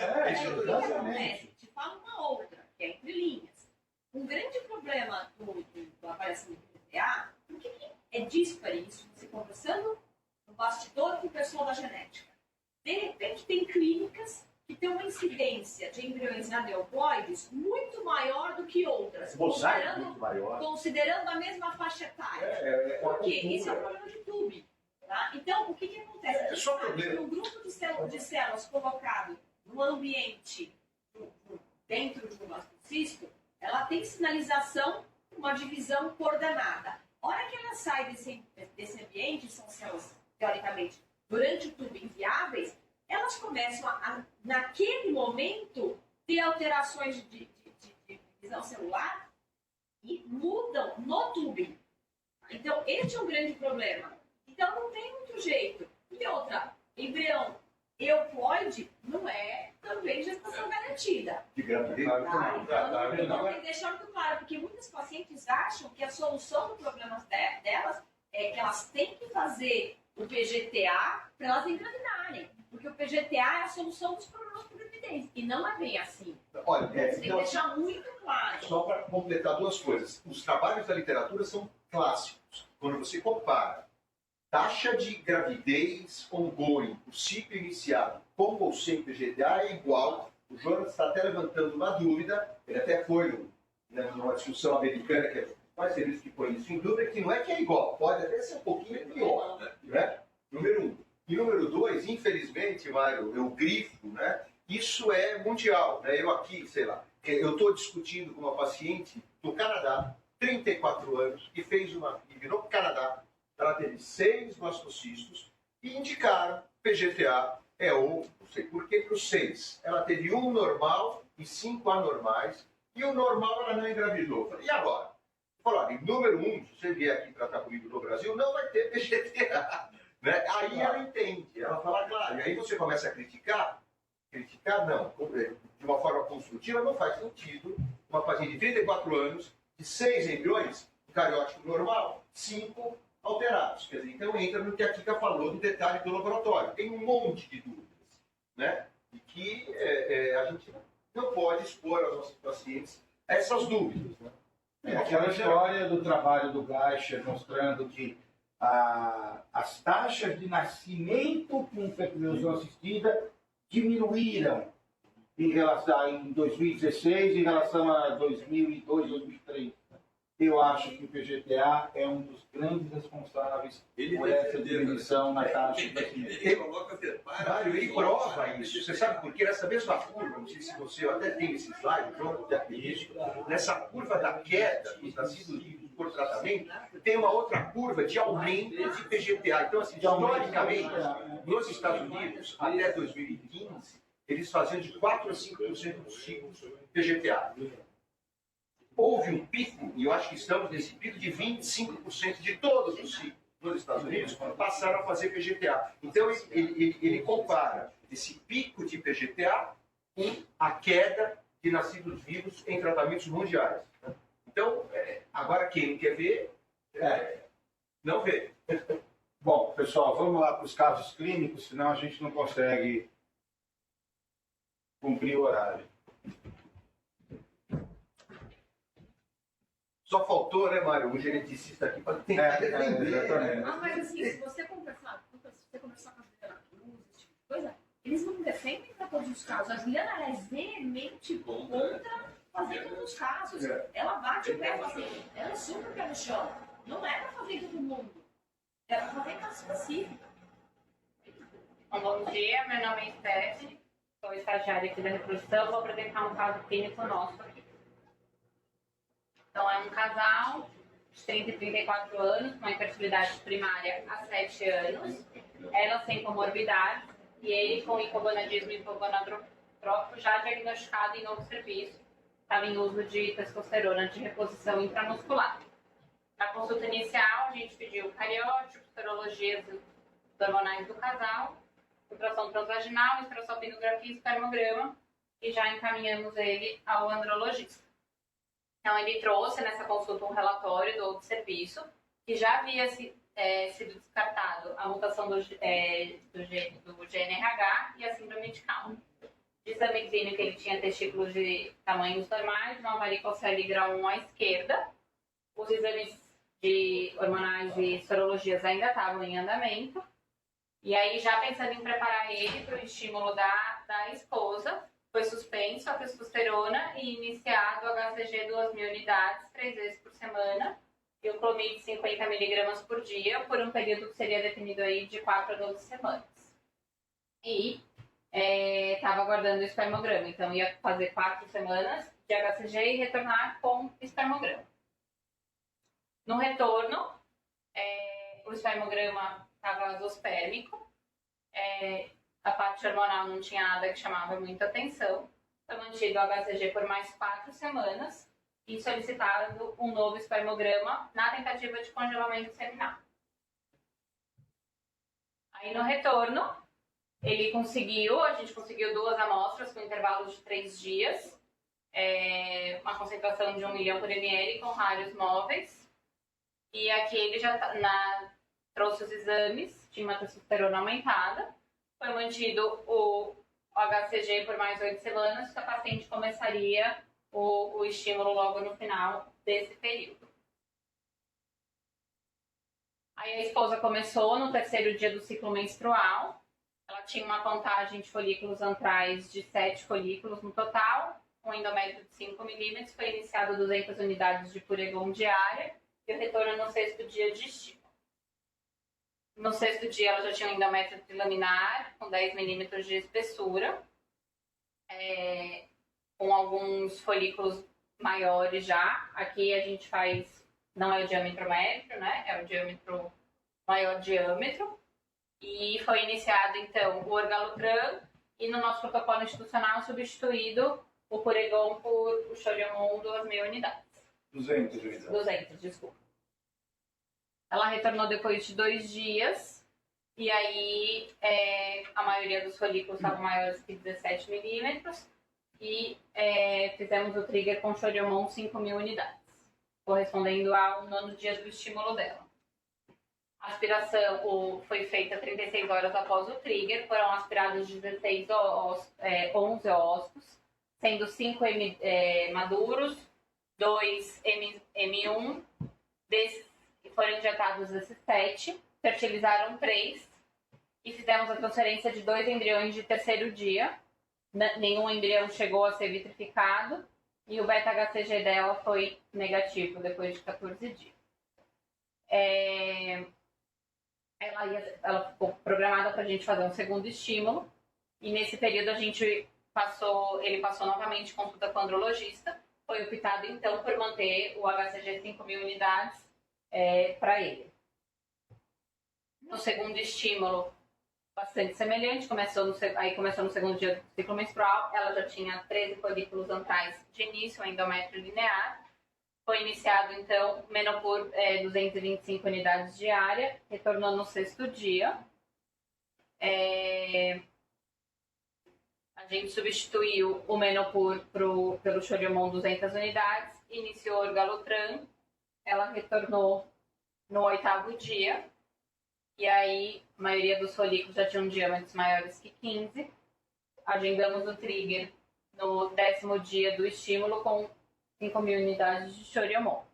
que acontece? Te falo uma outra, que é entre linhas. Um grande problema da avaliação do PGTA, por que é disparo isso? Você conversando no bastidor com o pessoal da genética. De repente, tem clínicas que tem uma incidência de embriões aneuploides muito maior do que outras, Mosaico muito maior. considerando a mesma faixa etária. Por quê? Esse é o problema de Tubin. Tá? Então, o que acontece? É só problema. No grupo de células colocado no ambiente, dentro do blastocisto, ela tem sinalização, uma divisão coordenada. A hora que ela sai desse ambiente, são células, teoricamente, durante o tubo inviáveis, elas começam naquele momento, ter alterações de divisão celular e mudam no tubing. Então, este é um grande problema. Então, não tem muito jeito. E outra, embrião euploide não é também gestação garantida. De gravidez. Então, tem que deixar muito claro, porque muitos pacientes acham que a solução do problema delas é que elas têm que fazer o PGTA para elas engravidarem. Porque o PGTA é a solução dos problemas por gravidez. E não é bem assim. Olha, Você tem que deixar muito claro. Só para completar duas coisas. Os trabalhos da literatura são clássicos. Quando você compara taxa de gravidez ongoing, o ciclo iniciado, com ou sem PGTA é igual. O Jonas está até levantando uma dúvida, ele até foi numa discussão americana, que é quais serviços que põe isso em dúvida, que não é que é igual, pode até ser um pouquinho pior, né? Número 1. E número 2, infelizmente, Mário, eu grifo, né? Isso é mundial, né? Eu aqui, sei lá, eu estou discutindo com uma paciente do Canadá, 34 anos, que fez uma FIV no Canadá. Ela teve 6 blastocistos e indicaram PGTA não sei por que, para os 6. Ela teve 1 normal e 5 anormais, e o normal ela não engravidou. Falei, e agora? Falou, olha, número 1, se você vier aqui tratar comigo no Brasil, não vai ter PGTA. Né? Aí ela entende, ela fala, claro, e aí você começa a criticar não, de uma forma construtiva, não faz sentido uma paciente de 34 anos, de 6 embriões, cariótipo normal, 5 alterados. Quer dizer, então entra no que a Kika falou do detalhe do laboratório. Tem um monte de dúvidas, né? E que a gente não pode expor aos nossos pacientes essas dúvidas. Né? Aquela história do trabalho do Gleicher mostrando que as taxas de nascimento com fertilização assistida diminuíram em 2016 em relação a 2002, 2003. Eu acho que o PGTA é um dos grandes responsáveis por essa diminuição na taxa de nascimento. Mário, ele prova isso. Você sabe por quê? Nessa mesma curva, não sei se você até tem esse slide, João, nessa curva da queda dos nascidos vivos por tratamento, tem uma outra curva de aumento de PGTA. Então, assim, historicamente, nos Estados Unidos, até 2015, eles faziam de 4 a 5% dos ciclos PGTA. Houve um pico, e eu acho que estamos nesse pico, de 25% de todos os ciclos nos Estados Unidos passaram a fazer PGTA. Então, ele compara esse pico de PGTA com a queda de nascidos vivos em tratamentos mundiais. Então, agora quem quer ver, não vê. Bom, pessoal, vamos lá para os casos clínicos, senão a gente não consegue cumprir o horário. Só faltou, né, Mário, um geneticista aqui para tentar defender. Mas assim, se você conversar com a Juliana Cruz, esse tipo de coisa, eles não defendem para todos os casos. A Juliana ela é veemente contra fazer todos os casos. Ela bate o pé e fala assim, ela é super pé no chão. Não é para fazer todo mundo. É para fazer caso específico. Bom dia, meu nome é Stephanie, sou estagiária aqui da reprodução, vou apresentar um caso clínico nosso aqui. Então, é um casal de 30 e 34 anos, com uma infertilidade primária há 7 anos, ela sem comorbidade, e ele com hipogonadismo e hipogonadotrópico já diagnosticado em novo serviço, estava em uso de testosterona de reposição intramuscular. Na consulta inicial, a gente pediu cariótipo, serologias hormonais do casal, ultrassom transvaginal, estrossalpingografia e espermograma, e já encaminhamos ele ao andrologista. Então, ele trouxe nessa consulta um relatório do outro serviço, que já havia sido descartado a mutação do GNRH e a síndrome de Down. De exame clínico, ele tinha testículos de tamanhos normais, uma varicocele grau 1 à esquerda. Os exames hormonais e sorologias ainda estavam em andamento. E aí, já pensando em preparar ele para o estímulo da da esposa, foi suspenso a testosterona e iniciado o HCG 2.000 unidades 3 vezes por semana e o Clomid 50 mg por dia por um período que seria definido aí de 4 a 12 semanas. E estava aguardando o espermograma, então ia fazer 4 semanas de HCG e retornar com espermograma. No retorno, o espermograma estava azospérmico, a parte hormonal não tinha nada que chamava muita atenção, foi mantido o HCG por mais 4 semanas e solicitado um novo espermograma na tentativa de congelamento seminal. Aí no retorno, a gente conseguiu 2 amostras com intervalos de 3 dias, uma concentração de 1 milhão por ml com rádios móveis. E aqui ele já trouxe os exames, tinha uma testosterona aumentada, foi mantido o HCG por mais 8 semanas, que a paciente começaria o estímulo logo no final desse período. Aí a esposa começou no 3º dia do ciclo menstrual. Ela tinha uma contagem de folículos antrais de 7 folículos no total, um endométrio de 5 milímetros, foi iniciado 200 unidades de Puregon diária e o retorno no 6º dia de estímulo. No 6º dia ela já tinha um endométrio trilaminar com 10 milímetros de espessura, com alguns folículos maiores já. Aqui a gente faz, não é o diâmetro médio, né? É o diâmetro, maior diâmetro. E foi iniciado, então, o Orgalutran e no nosso protocolo institucional substituído o Puregon por o Choriamon 2.000 unidades. 200 unidades. 200, desculpa. Ela retornou depois de 2 dias e aí a maioria dos folículos estavam maiores que 17 milímetros e fizemos o trigger com Choriamon 5.000 unidades, correspondendo ao 9º dia do estímulo dela. A aspiração foi feita 36 horas após o trigger, foram aspirados 11 ócitos, sendo 5 maduros, 2 M1, desses foram injetados esses 7, fertilizaram 3 e fizemos a transferência de 2 embriões de 3º dia. Nenhum embrião chegou a ser vitrificado e o beta-HCG dela foi negativo depois de 14 dias. Ela ficou programada para a gente fazer um 2º estímulo e nesse período ele passou novamente consulta com o andrologista. Foi optado então por manter o HCG 5.000 unidades para ele. No 2º estímulo, bastante semelhante, começou no 2º dia do ciclo menstrual, ela já tinha 13 folículos antrais de início, endométrio linear. Foi iniciado, então, Menopur 225 unidades diária, retornou no 6º dia. A gente substituiu o Menopur pelo Choriamon 200 unidades, iniciou o Orgalutran, ela retornou no 8º dia, e aí a maioria dos folículos já tinham diâmetros maiores que 15. Agendamos o trigger no 10º dia do estímulo com 5.000 unidades de Choriamon.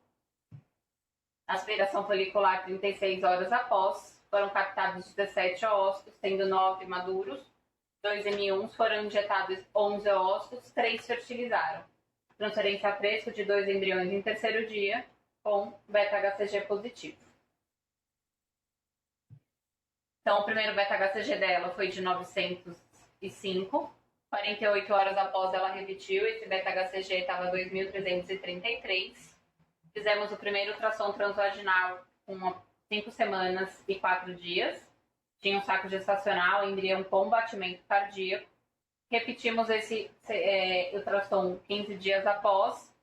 Aspiração folicular 36 horas após, foram captados 17 ócitos, sendo 9 maduros, 2 M1s, foram injetados 11 ócitos, 3 fertilizaram. Transferência a fresco de 2 embriões em 3º dia, com beta-HCG positivo. Então, o primeiro beta-HCG dela foi de 905, 48 horas após ela repetiu, esse beta-HCG estava 2.333. Fizemos o primeiro ultrassom transvaginal com 5 semanas e 4 dias. Tinha um saco gestacional, embrião com batimento cardíaco. Repetimos esse ultrassom 15 dias após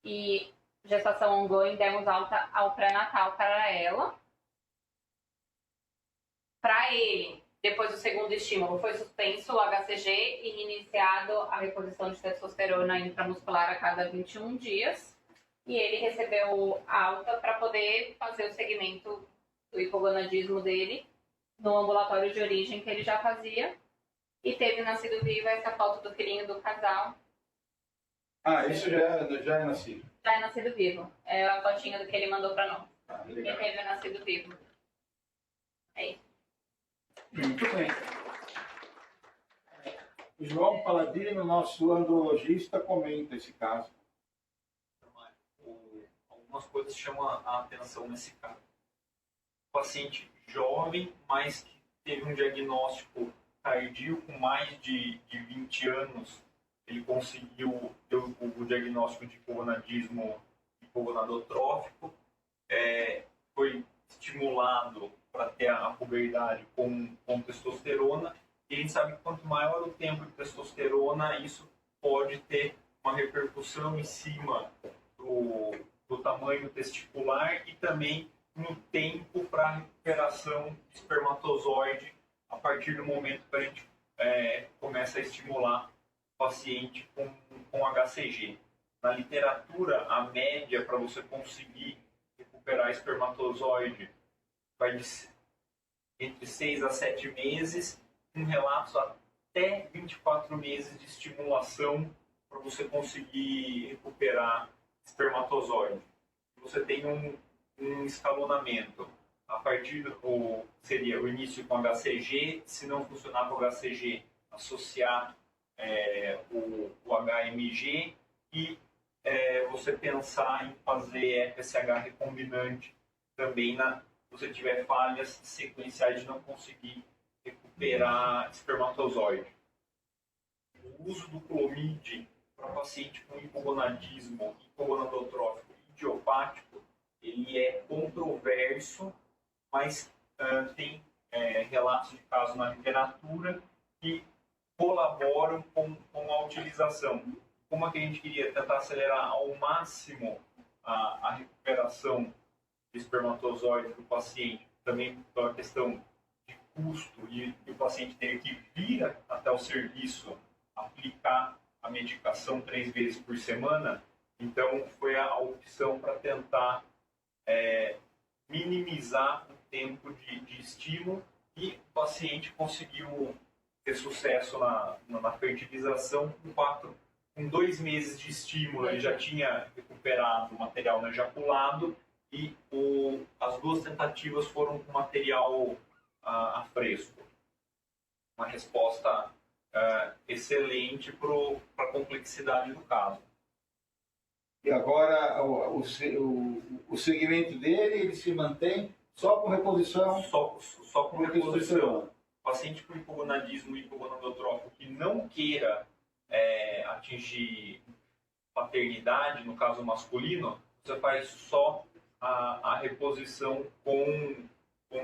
e gestação ongoing, demos alta ao pré-natal para ela. Para ele, depois do 2º estímulo, foi suspenso o HCG e iniciado a reposição de testosterona intramuscular a cada 21 dias. E ele recebeu alta para poder fazer o segmento do hipogonadismo dele no ambulatório de origem que ele já fazia. E teve nascido vivo essa foto do filhinho do casal. Ah, isso já é nascido? Já é nascido vivo. É a fotinha do que ele mandou para nós. Legal. E teve nascido vivo. É isso. Muito bem. O João Paladino, nosso andrologista, comenta esse caso. Algumas coisas chamam a atenção nesse caso. O paciente jovem, mas que teve um diagnóstico tardio com mais de 20 anos, ele conseguiu ter o diagnóstico de hipogonadismo hipogonadotrófico, foi estimulado para ter a puberdade com testosterona, e a gente sabe que quanto maior o tempo de testosterona, isso pode ter uma repercussão em cima do tamanho testicular e também no tempo para a recuperação de espermatozoide a partir do momento que a gente começa a estimular o paciente com HCG. Na literatura, a média para você conseguir recuperar espermatozoide vai entre 6 a 7 meses, com relatos até 24 meses de estimulação para você conseguir recuperar espermatozoide. Você tem um escalonamento. A partir seria o início com HCG, se não funcionar com HCG, associar o HMG e você pensar em fazer FSH recombinante também se você tiver falhas sequenciais de não conseguir recuperar espermatozoide. O uso do Clomid para paciente com hipogonadismo, hipogonadotrófico idiopático, ele é controverso, mas tem relatos de casos na literatura que colaboram com a utilização. Como é que a gente queria tentar acelerar ao máximo a recuperação de espermatozoide do paciente, também pela questão de custo e o paciente ter que vir até o serviço aplicar a medicação 3 vezes por semana, então foi a opção para tentar minimizar o tempo de estímulo e o paciente conseguiu ter sucesso na fertilização com 2 meses de estímulo. Ele já tinha recuperado o material não ejaculado e as 2 tentativas foram com material a fresco. Uma resposta excelente para a complexidade do caso. E agora o segmento dele, ele se mantém só com reposição? Só com reposição. O paciente com hipogonadismo e hipogonadotrófico que não queira atingir paternidade, no caso masculino, você faz só a reposição com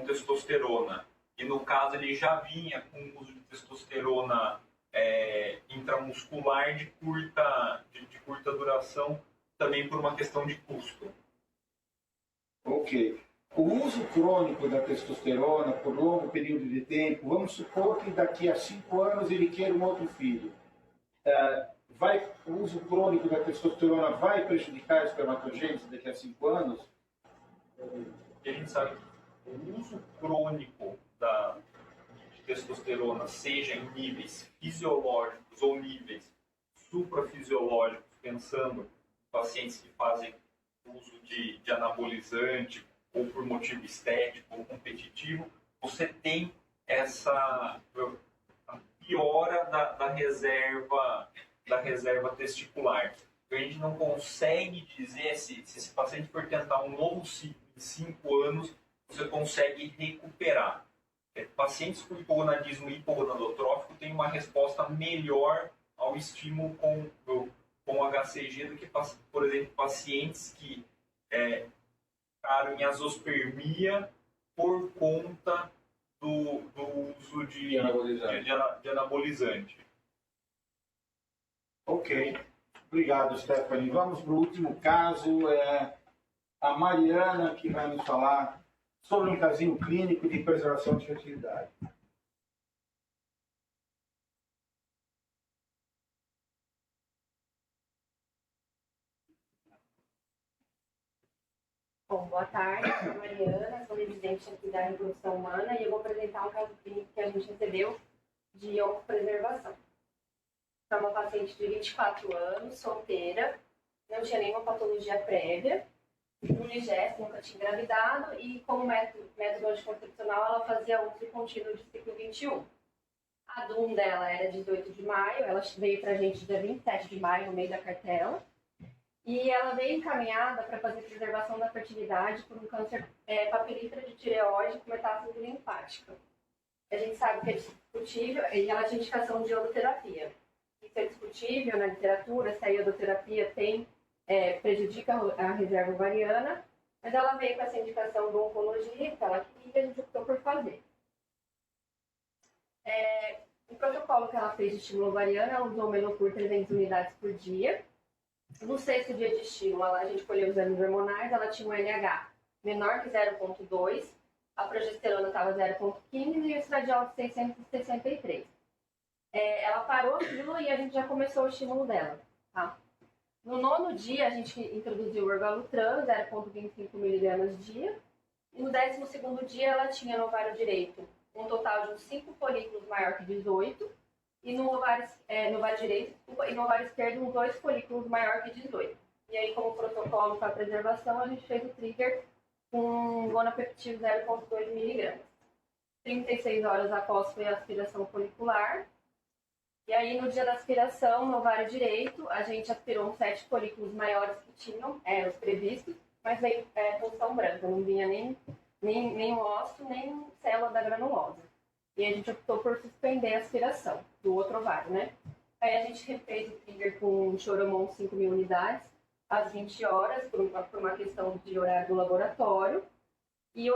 testosterona. E no caso ele já vinha com o uso de testosterona intramuscular de curta duração, também por uma questão de custo. Ok. O uso crônico da testosterona por longo período de tempo, vamos supor que daqui a 5 anos ele queira um outro filho. O uso crônico da testosterona vai prejudicar a espermatogênese daqui a 5 anos? E a gente sabe que o uso crônico de testosterona, seja em níveis fisiológicos ou níveis suprafisiológicos, pensando em pacientes que fazem uso de anabolizante ou por motivo estético ou competitivo, você tem a piora da reserva testicular. Então, a gente não consegue dizer se esse paciente for tentar um novo ciclo em 5 anos, você consegue recuperar. Pacientes com hipogonadismo e hipogonadotrófico têm uma resposta melhor ao estímulo com HCG do que, por exemplo, pacientes que ficaram em azospermia por conta do uso de anabolizante. Ok. Obrigado, Stephanie. Vamos para o último caso. A Mariana, que vai nos falar sobre um casinho clínico de preservação de fertilidade. Bom, boa tarde, eu sou a Mariana, sou residente aqui da reprodução humana e eu vou apresentar um caso clínico que a gente recebeu de oncopreservação. É uma paciente de 24 anos, solteira, não tinha nenhuma patologia prévia, unigesto, nunca tinha engravidado e como método anticoncepcional ela fazia uso contínuo de ciclo 21. A DUM dela era 18 de maio, ela veio para a gente dia 27 de maio, no meio da cartela. E ela veio encaminhada para fazer preservação da fertilidade por um câncer papilífera de tireoide com metástase linfática. A gente sabe que é discutível e ela tinha indicação de iodoterapia. Isso é discutível na literatura, se a iodoterapia prejudica a reserva ovariana, mas ela veio com essa indicação do oncologista, ela queria e a gente optou por fazer. O protocolo que ela fez de estímulo ovariano, ela usou Menopur 300 unidades por dia. No 6º dia de estímulo, a gente colheu os exames hormonais, ela tinha um LH menor que 0,2, a progesterona estava 0,15 e o estradiol de 663. Ela parou aquilo e a gente já começou o estímulo dela. Tá? No 9º dia, a gente introduziu o orgalutran, 0,25 mg dia. E no 12º dia, ela tinha no ovário direito um total de uns 5 folículos maior que 18. E no ovário direito, e no ovário esquerdo, uns 2 folículos maior que 18. E aí, como protocolo para preservação, a gente fez o trigger com gonapeptide 0,2 mg. 36 horas após foi a aspiração folicular. E aí, no dia da aspiração, no ovário direito, a gente aspirou uns 7 folículos maiores que tinham, os previstos, mas veio função branca, não vinha nem osso, nem célula da granulose. E a gente optou por suspender a aspiração do outro ovário, né? Aí a gente refez o trigger com Choromon 5.000 unidades, às 20 horas, por uma questão de horário do laboratório, e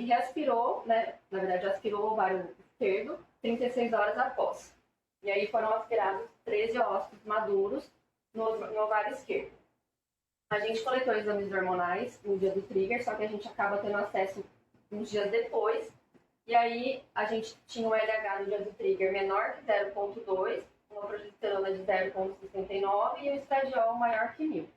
reaspirou, né? Na verdade, aspirou o ovário esquerdo 36 horas após. E aí foram aspirados 13 óvulos maduros no ovário esquerdo. A gente coletou exames hormonais no dia do trigger, só que a gente acaba tendo acesso uns dias depois. E aí a gente tinha um LH no dia do trigger menor que 0,2, uma progesterona de 0,69 e o estradiol maior que 1000.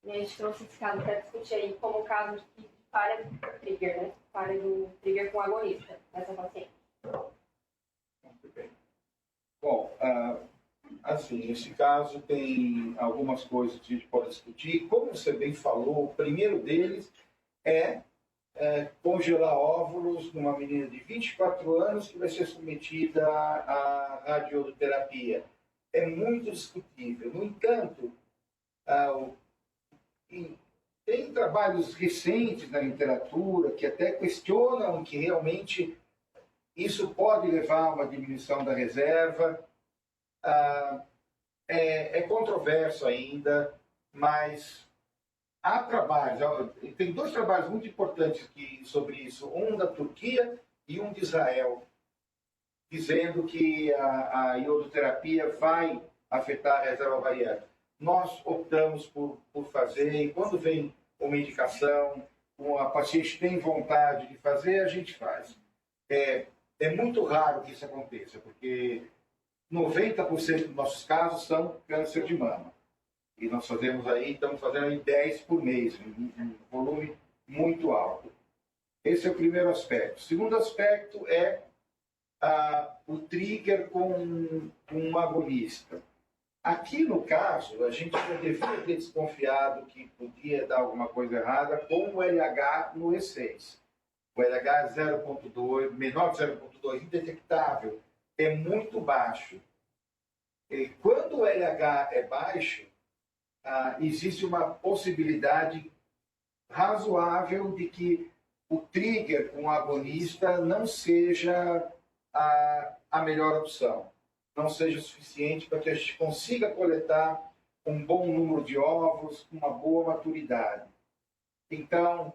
E a gente trouxe esse caso para discutir aí como caso de falha do trigger, né? Falha do trigger com agonista nessa paciente. Muito bem. Bom, assim, esse caso tem algumas coisas que a gente pode discutir. Como você bem falou, o primeiro deles é congelar óvulos numa menina de 24 anos que vai ser submetida à radioterapia. É muito discutível. No entanto, tem trabalhos recentes na literatura que até questionam que realmente isso pode levar a uma diminuição da reserva. É controverso ainda, mas há trabalhos, tem 2 trabalhos muito importantes sobre isso, um da Turquia e um de Israel, dizendo que a iodoterapia vai afetar a reserva ovariana. Nós optamos por fazer, e quando vem uma indicação, a paciente tem vontade de fazer, a gente faz. É muito raro que isso aconteça, porque 90% dos nossos casos são câncer de mama. E nós estamos fazendo aí 10 por mês, um volume muito alto. Esse é o primeiro aspecto. O segundo aspecto é o trigger com um agonista. Aqui, no caso, a gente já devia ter desconfiado que podia dar alguma coisa errada com o LH no E6. O LH é 0,2, menor que 0,2, indetectável, é muito baixo. E quando o LH é baixo, existe uma possibilidade razoável de que o trigger com o agonista não seja a melhor opção, não seja suficiente para que a gente consiga coletar um bom número de óvulos com uma boa maturidade. Então,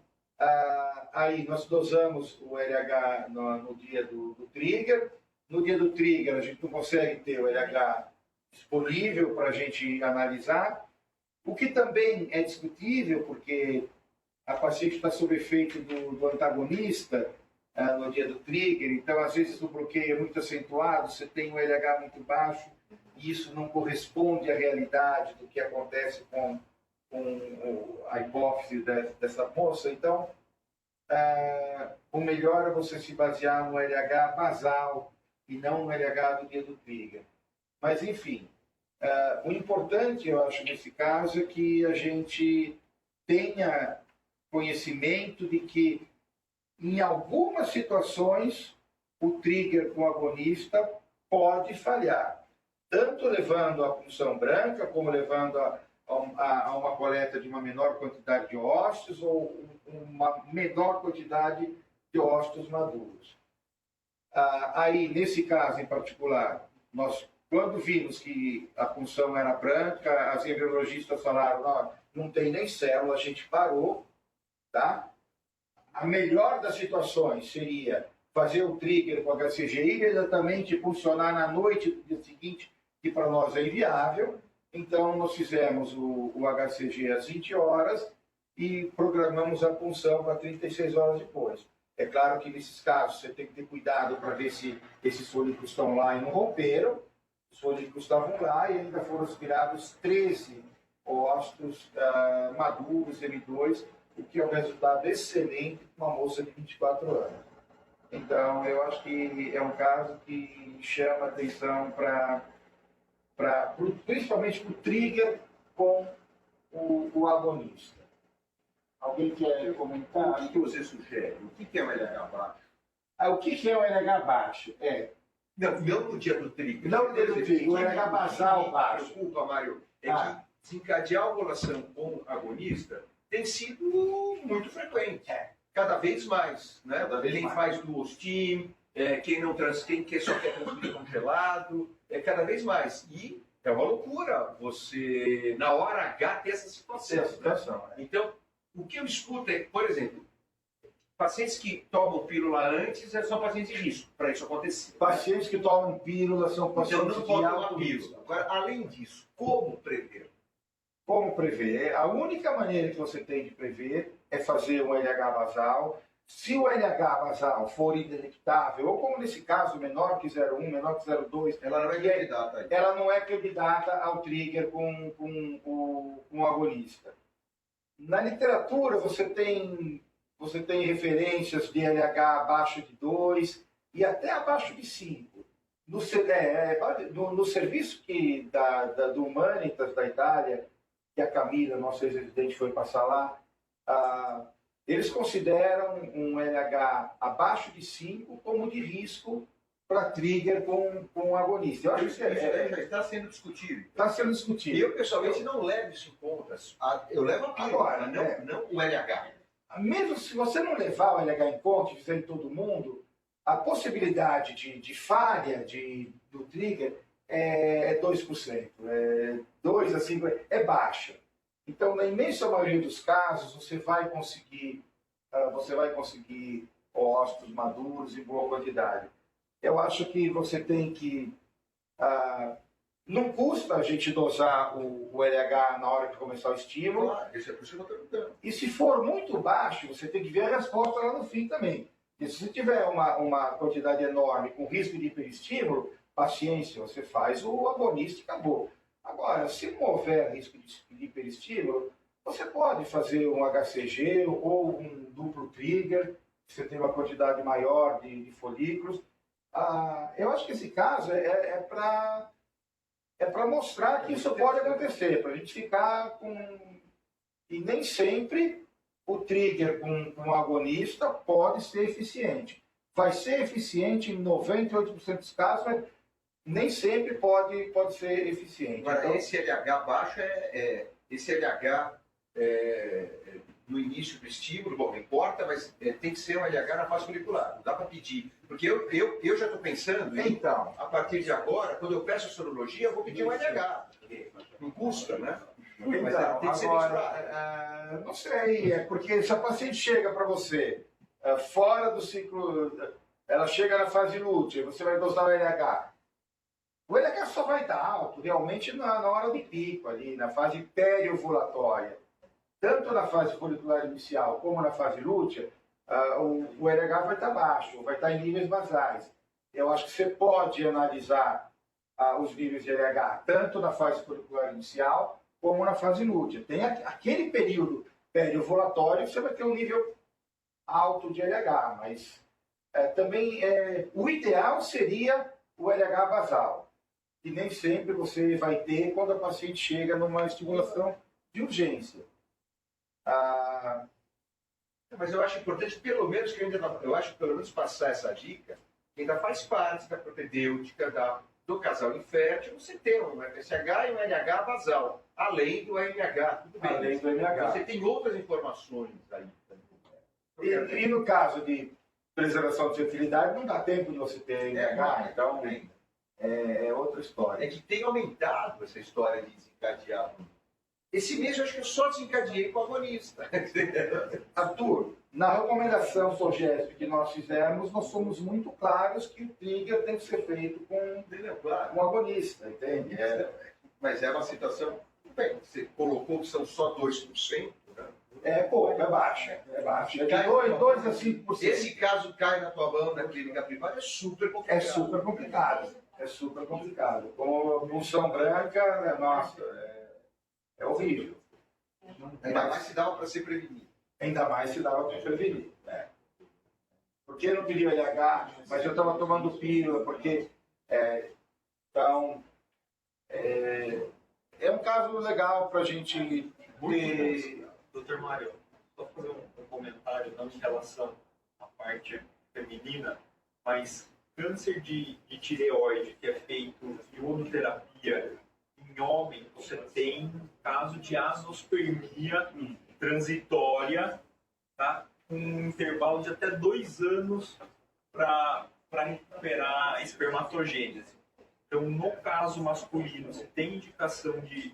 aí nós dosamos o LH no dia do trigger. No dia do trigger, a gente não consegue ter o LH disponível para a gente analisar, o que também é discutível, porque a paciente está sob efeito do antagonista no dia do trigger, então às vezes o bloqueio é muito acentuado, você tem um LH muito baixo, e isso não corresponde à realidade do que acontece com a hipófise dessa moça. Então, o melhor é você se basear no LH basal e não no LH do dia do trigger. Mas, enfim, o importante, eu acho, nesse caso, é que a gente tenha conhecimento de que, em algumas situações, o trigger com agonista pode falhar, tanto levando à punção branca, como levando a uma coleta de uma menor quantidade de ócitos ou uma menor quantidade de ócitos maduros. Aí, nesse caso em particular, nós, quando vimos que a punção era branca, as embriologistas falaram, não tem nem célula, a gente parou, tá? A melhor das situações seria fazer o trigger com HCG imediatamente funcionar na noite do dia seguinte, que para nós é inviável. Então, nós fizemos o HCG às 20 horas e programamos a punção para 36 horas depois. É claro que nesses casos você tem que ter cuidado para ver se esses folículos estão lá e não romperam. Os folículos estavam lá e ainda foram aspirados 13 ócitos maduros, M2, o que é um resultado excelente para uma moça de 24 anos. Então, eu acho que é um caso que chama atenção principalmente para o trigger com o agonista. Alguém quer comentar? O que você sugere? O que é um LH baixo? O que é um LH baixo? Não no dia do trigger. Não no dia do trigger, o LH basal baixo. Desculpa, Mário, que desencadear a ovulação com agonista tem sido muito frequente. Cada vez mais, né? Quem faz dual steam, quem só quer transferir congelado, cada vez mais. E é uma loucura você, na hora H, ter essa situação. Né? Então, o que eu escuto é, por exemplo, pacientes que tomam pílula antes são pacientes de risco para isso acontecer. Pacientes que tomam pílula são pacientes não de podem alto tomar risco. pílula. Agora, além disso, como prever? Como prever? A única maneira que você tem de prever é fazer um LH basal. Se o LH basal for indetectável, ou como nesse caso, menor que 0,1, menor que 0,2, ela não é candidata. Ela não é candidata ao trigger com agonista. Na literatura, você tem referências de LH abaixo de 2 e até abaixo de 5. No serviço do Humanitas da Itália, que a Camila, nossa ex-residente, foi passar lá, eles consideram um LH abaixo de 5 como de risco para trigger com agonista. Eu acho que isso já está sendo discutido. Está sendo discutido. Eu, pessoalmente, não levo isso em conta. Eu levo a pílula, não o LH. Mesmo se você não levar o LH em conta e fizer em todo mundo, a possibilidade de falha do trigger é 2%. 2 a 5% é baixa. Então, na imensa maioria dos casos, você vai conseguir ócitos maduros em boa quantidade. Eu acho que você tem que... não custa a gente dosar o LH na hora de começar o estímulo. Claro, isso é por isso que eu estou perguntando. E se for muito baixo, você tem que ver a resposta lá no fim também. E se você tiver uma quantidade enorme com risco de hiperestímulo, paciência, você faz o agonista e acabou. Agora, se não houver risco de hiperestímulo, você pode fazer um HCG ou um duplo trigger, você tem uma quantidade maior de folículos. Eu acho que esse caso é para mostrar que isso pode acontecer, para a gente ficar com... E nem sempre o trigger com agonista pode ser eficiente. Vai ser eficiente em 98% dos casos, mas nem sempre pode ser eficiente. Agora, então, esse LH baixo esse LH no início do estímulo, bom, não importa, mas tem que ser um LH na fase folicular. Não dá para pedir. Porque eu já estou pensando em, então, a partir de agora, quando eu peço sorologia, eu vou pedir um LH. Não custa, né? Mas tem que ser agora, não sei, porque se a paciente chega para você fora do ciclo, ela chega na fase lútea, você vai dosar o LH. O LH só vai estar alto realmente na hora do pico, ali, na fase periovulatória. Tanto na fase folicular inicial como na fase lútea, o LH vai estar baixo, vai estar em níveis basais. Eu acho que você pode analisar os níveis de LH tanto na fase folicular inicial como na fase lútea. Tem aquele período periovulatório que você vai ter um nível alto de LH, mas também o ideal seria o LH basal, que nem sempre você vai ter quando a paciente chega numa estimulação de urgência. Mas eu acho importante, pelo menos, eu acho que pelo menos passar essa dica, que ainda faz parte da propedêutica do casal infértil, você tem um FSH e um LH basal, além do LH, tudo bem. Além do LH. Você tem outras informações aí. E no caso de preservação de fertilidade, não dá tempo de você ter LH, então é outra história. É que tem aumentado essa história de desencadear. Esse mês eu acho que eu só desencadeei com o agonista. Arthur, na recomendação SOGESP que nós fizemos, nós somos muito claros que o trigger tem que ser feito com um agonista, entende? Mas é uma situação... Bem, você colocou que são só 2%, né? É pouco, é baixo. É baixo. É de 2 a 5%. Esse caso cai na tua mão na clínica privada, é super complicado. É super complicado. É super complicado. Com a punção branca, nossa, é horrível. Ainda mais se dava para ser prevenido. Ainda mais se dava para prevenir. Né? Porque eu não queria LH, mas eu estava tomando pílula, porque então, é um caso legal para a gente ter... Doutor Mário, só fazer um comentário, não em relação à parte feminina, mas câncer de tireoide, que é feito iodoterapia em homem, você tem caso de azoospermia transitória, tá? Com um intervalo de até 2 anos para recuperar a espermatogênese. Então, no caso masculino, se tem indicação de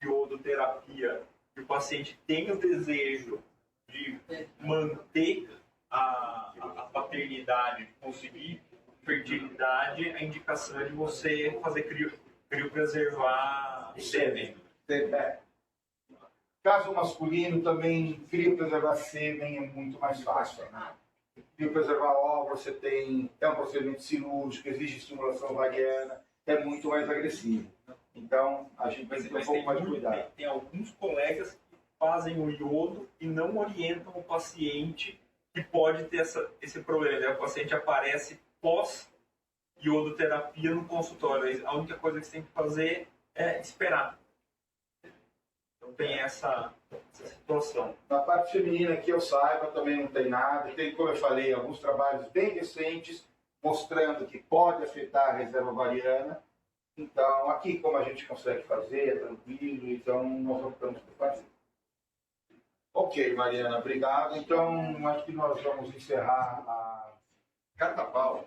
iodoterapia e o paciente tem o desejo de manter a paternidade, de conseguir fertilidade, a indicação é de você fazer criopreservar sêmen. Caso masculino, também criopreservar sêmen é muito mais fácil. Né? Criopreservar óvulo, você tem um procedimento cirúrgico, exige estimulação vagiana, é muito mais agressivo. Então, a gente tem que ter um pouco mais de cuidado. Tem alguns colegas que fazem o iodo e não orientam o paciente que pode ter esse problema. Né? O paciente aparece pós-iodoterapia no consultório. A única coisa que você tem que fazer é esperar. Então tem essa situação. Na parte feminina, que eu saiba, também não tem nada. Tem, como eu falei, alguns trabalhos bem recentes mostrando que pode afetar a reserva ovariana. Então, aqui, como a gente consegue fazer, é tranquilo, então nós optamos por fazer. Ok, Mariana, obrigado. Então, acho que nós vamos encerrar a Carnaval.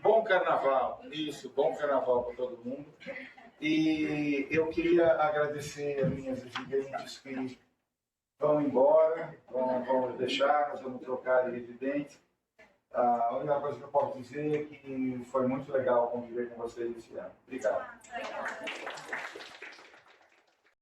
Bom carnaval, isso, bom carnaval para todo mundo. E eu queria agradecer as minhas residentes que vão embora, vão deixar, nós vamos trocar de residentes. A única coisa que eu posso dizer é que foi muito legal conviver com vocês esse ano. Obrigado.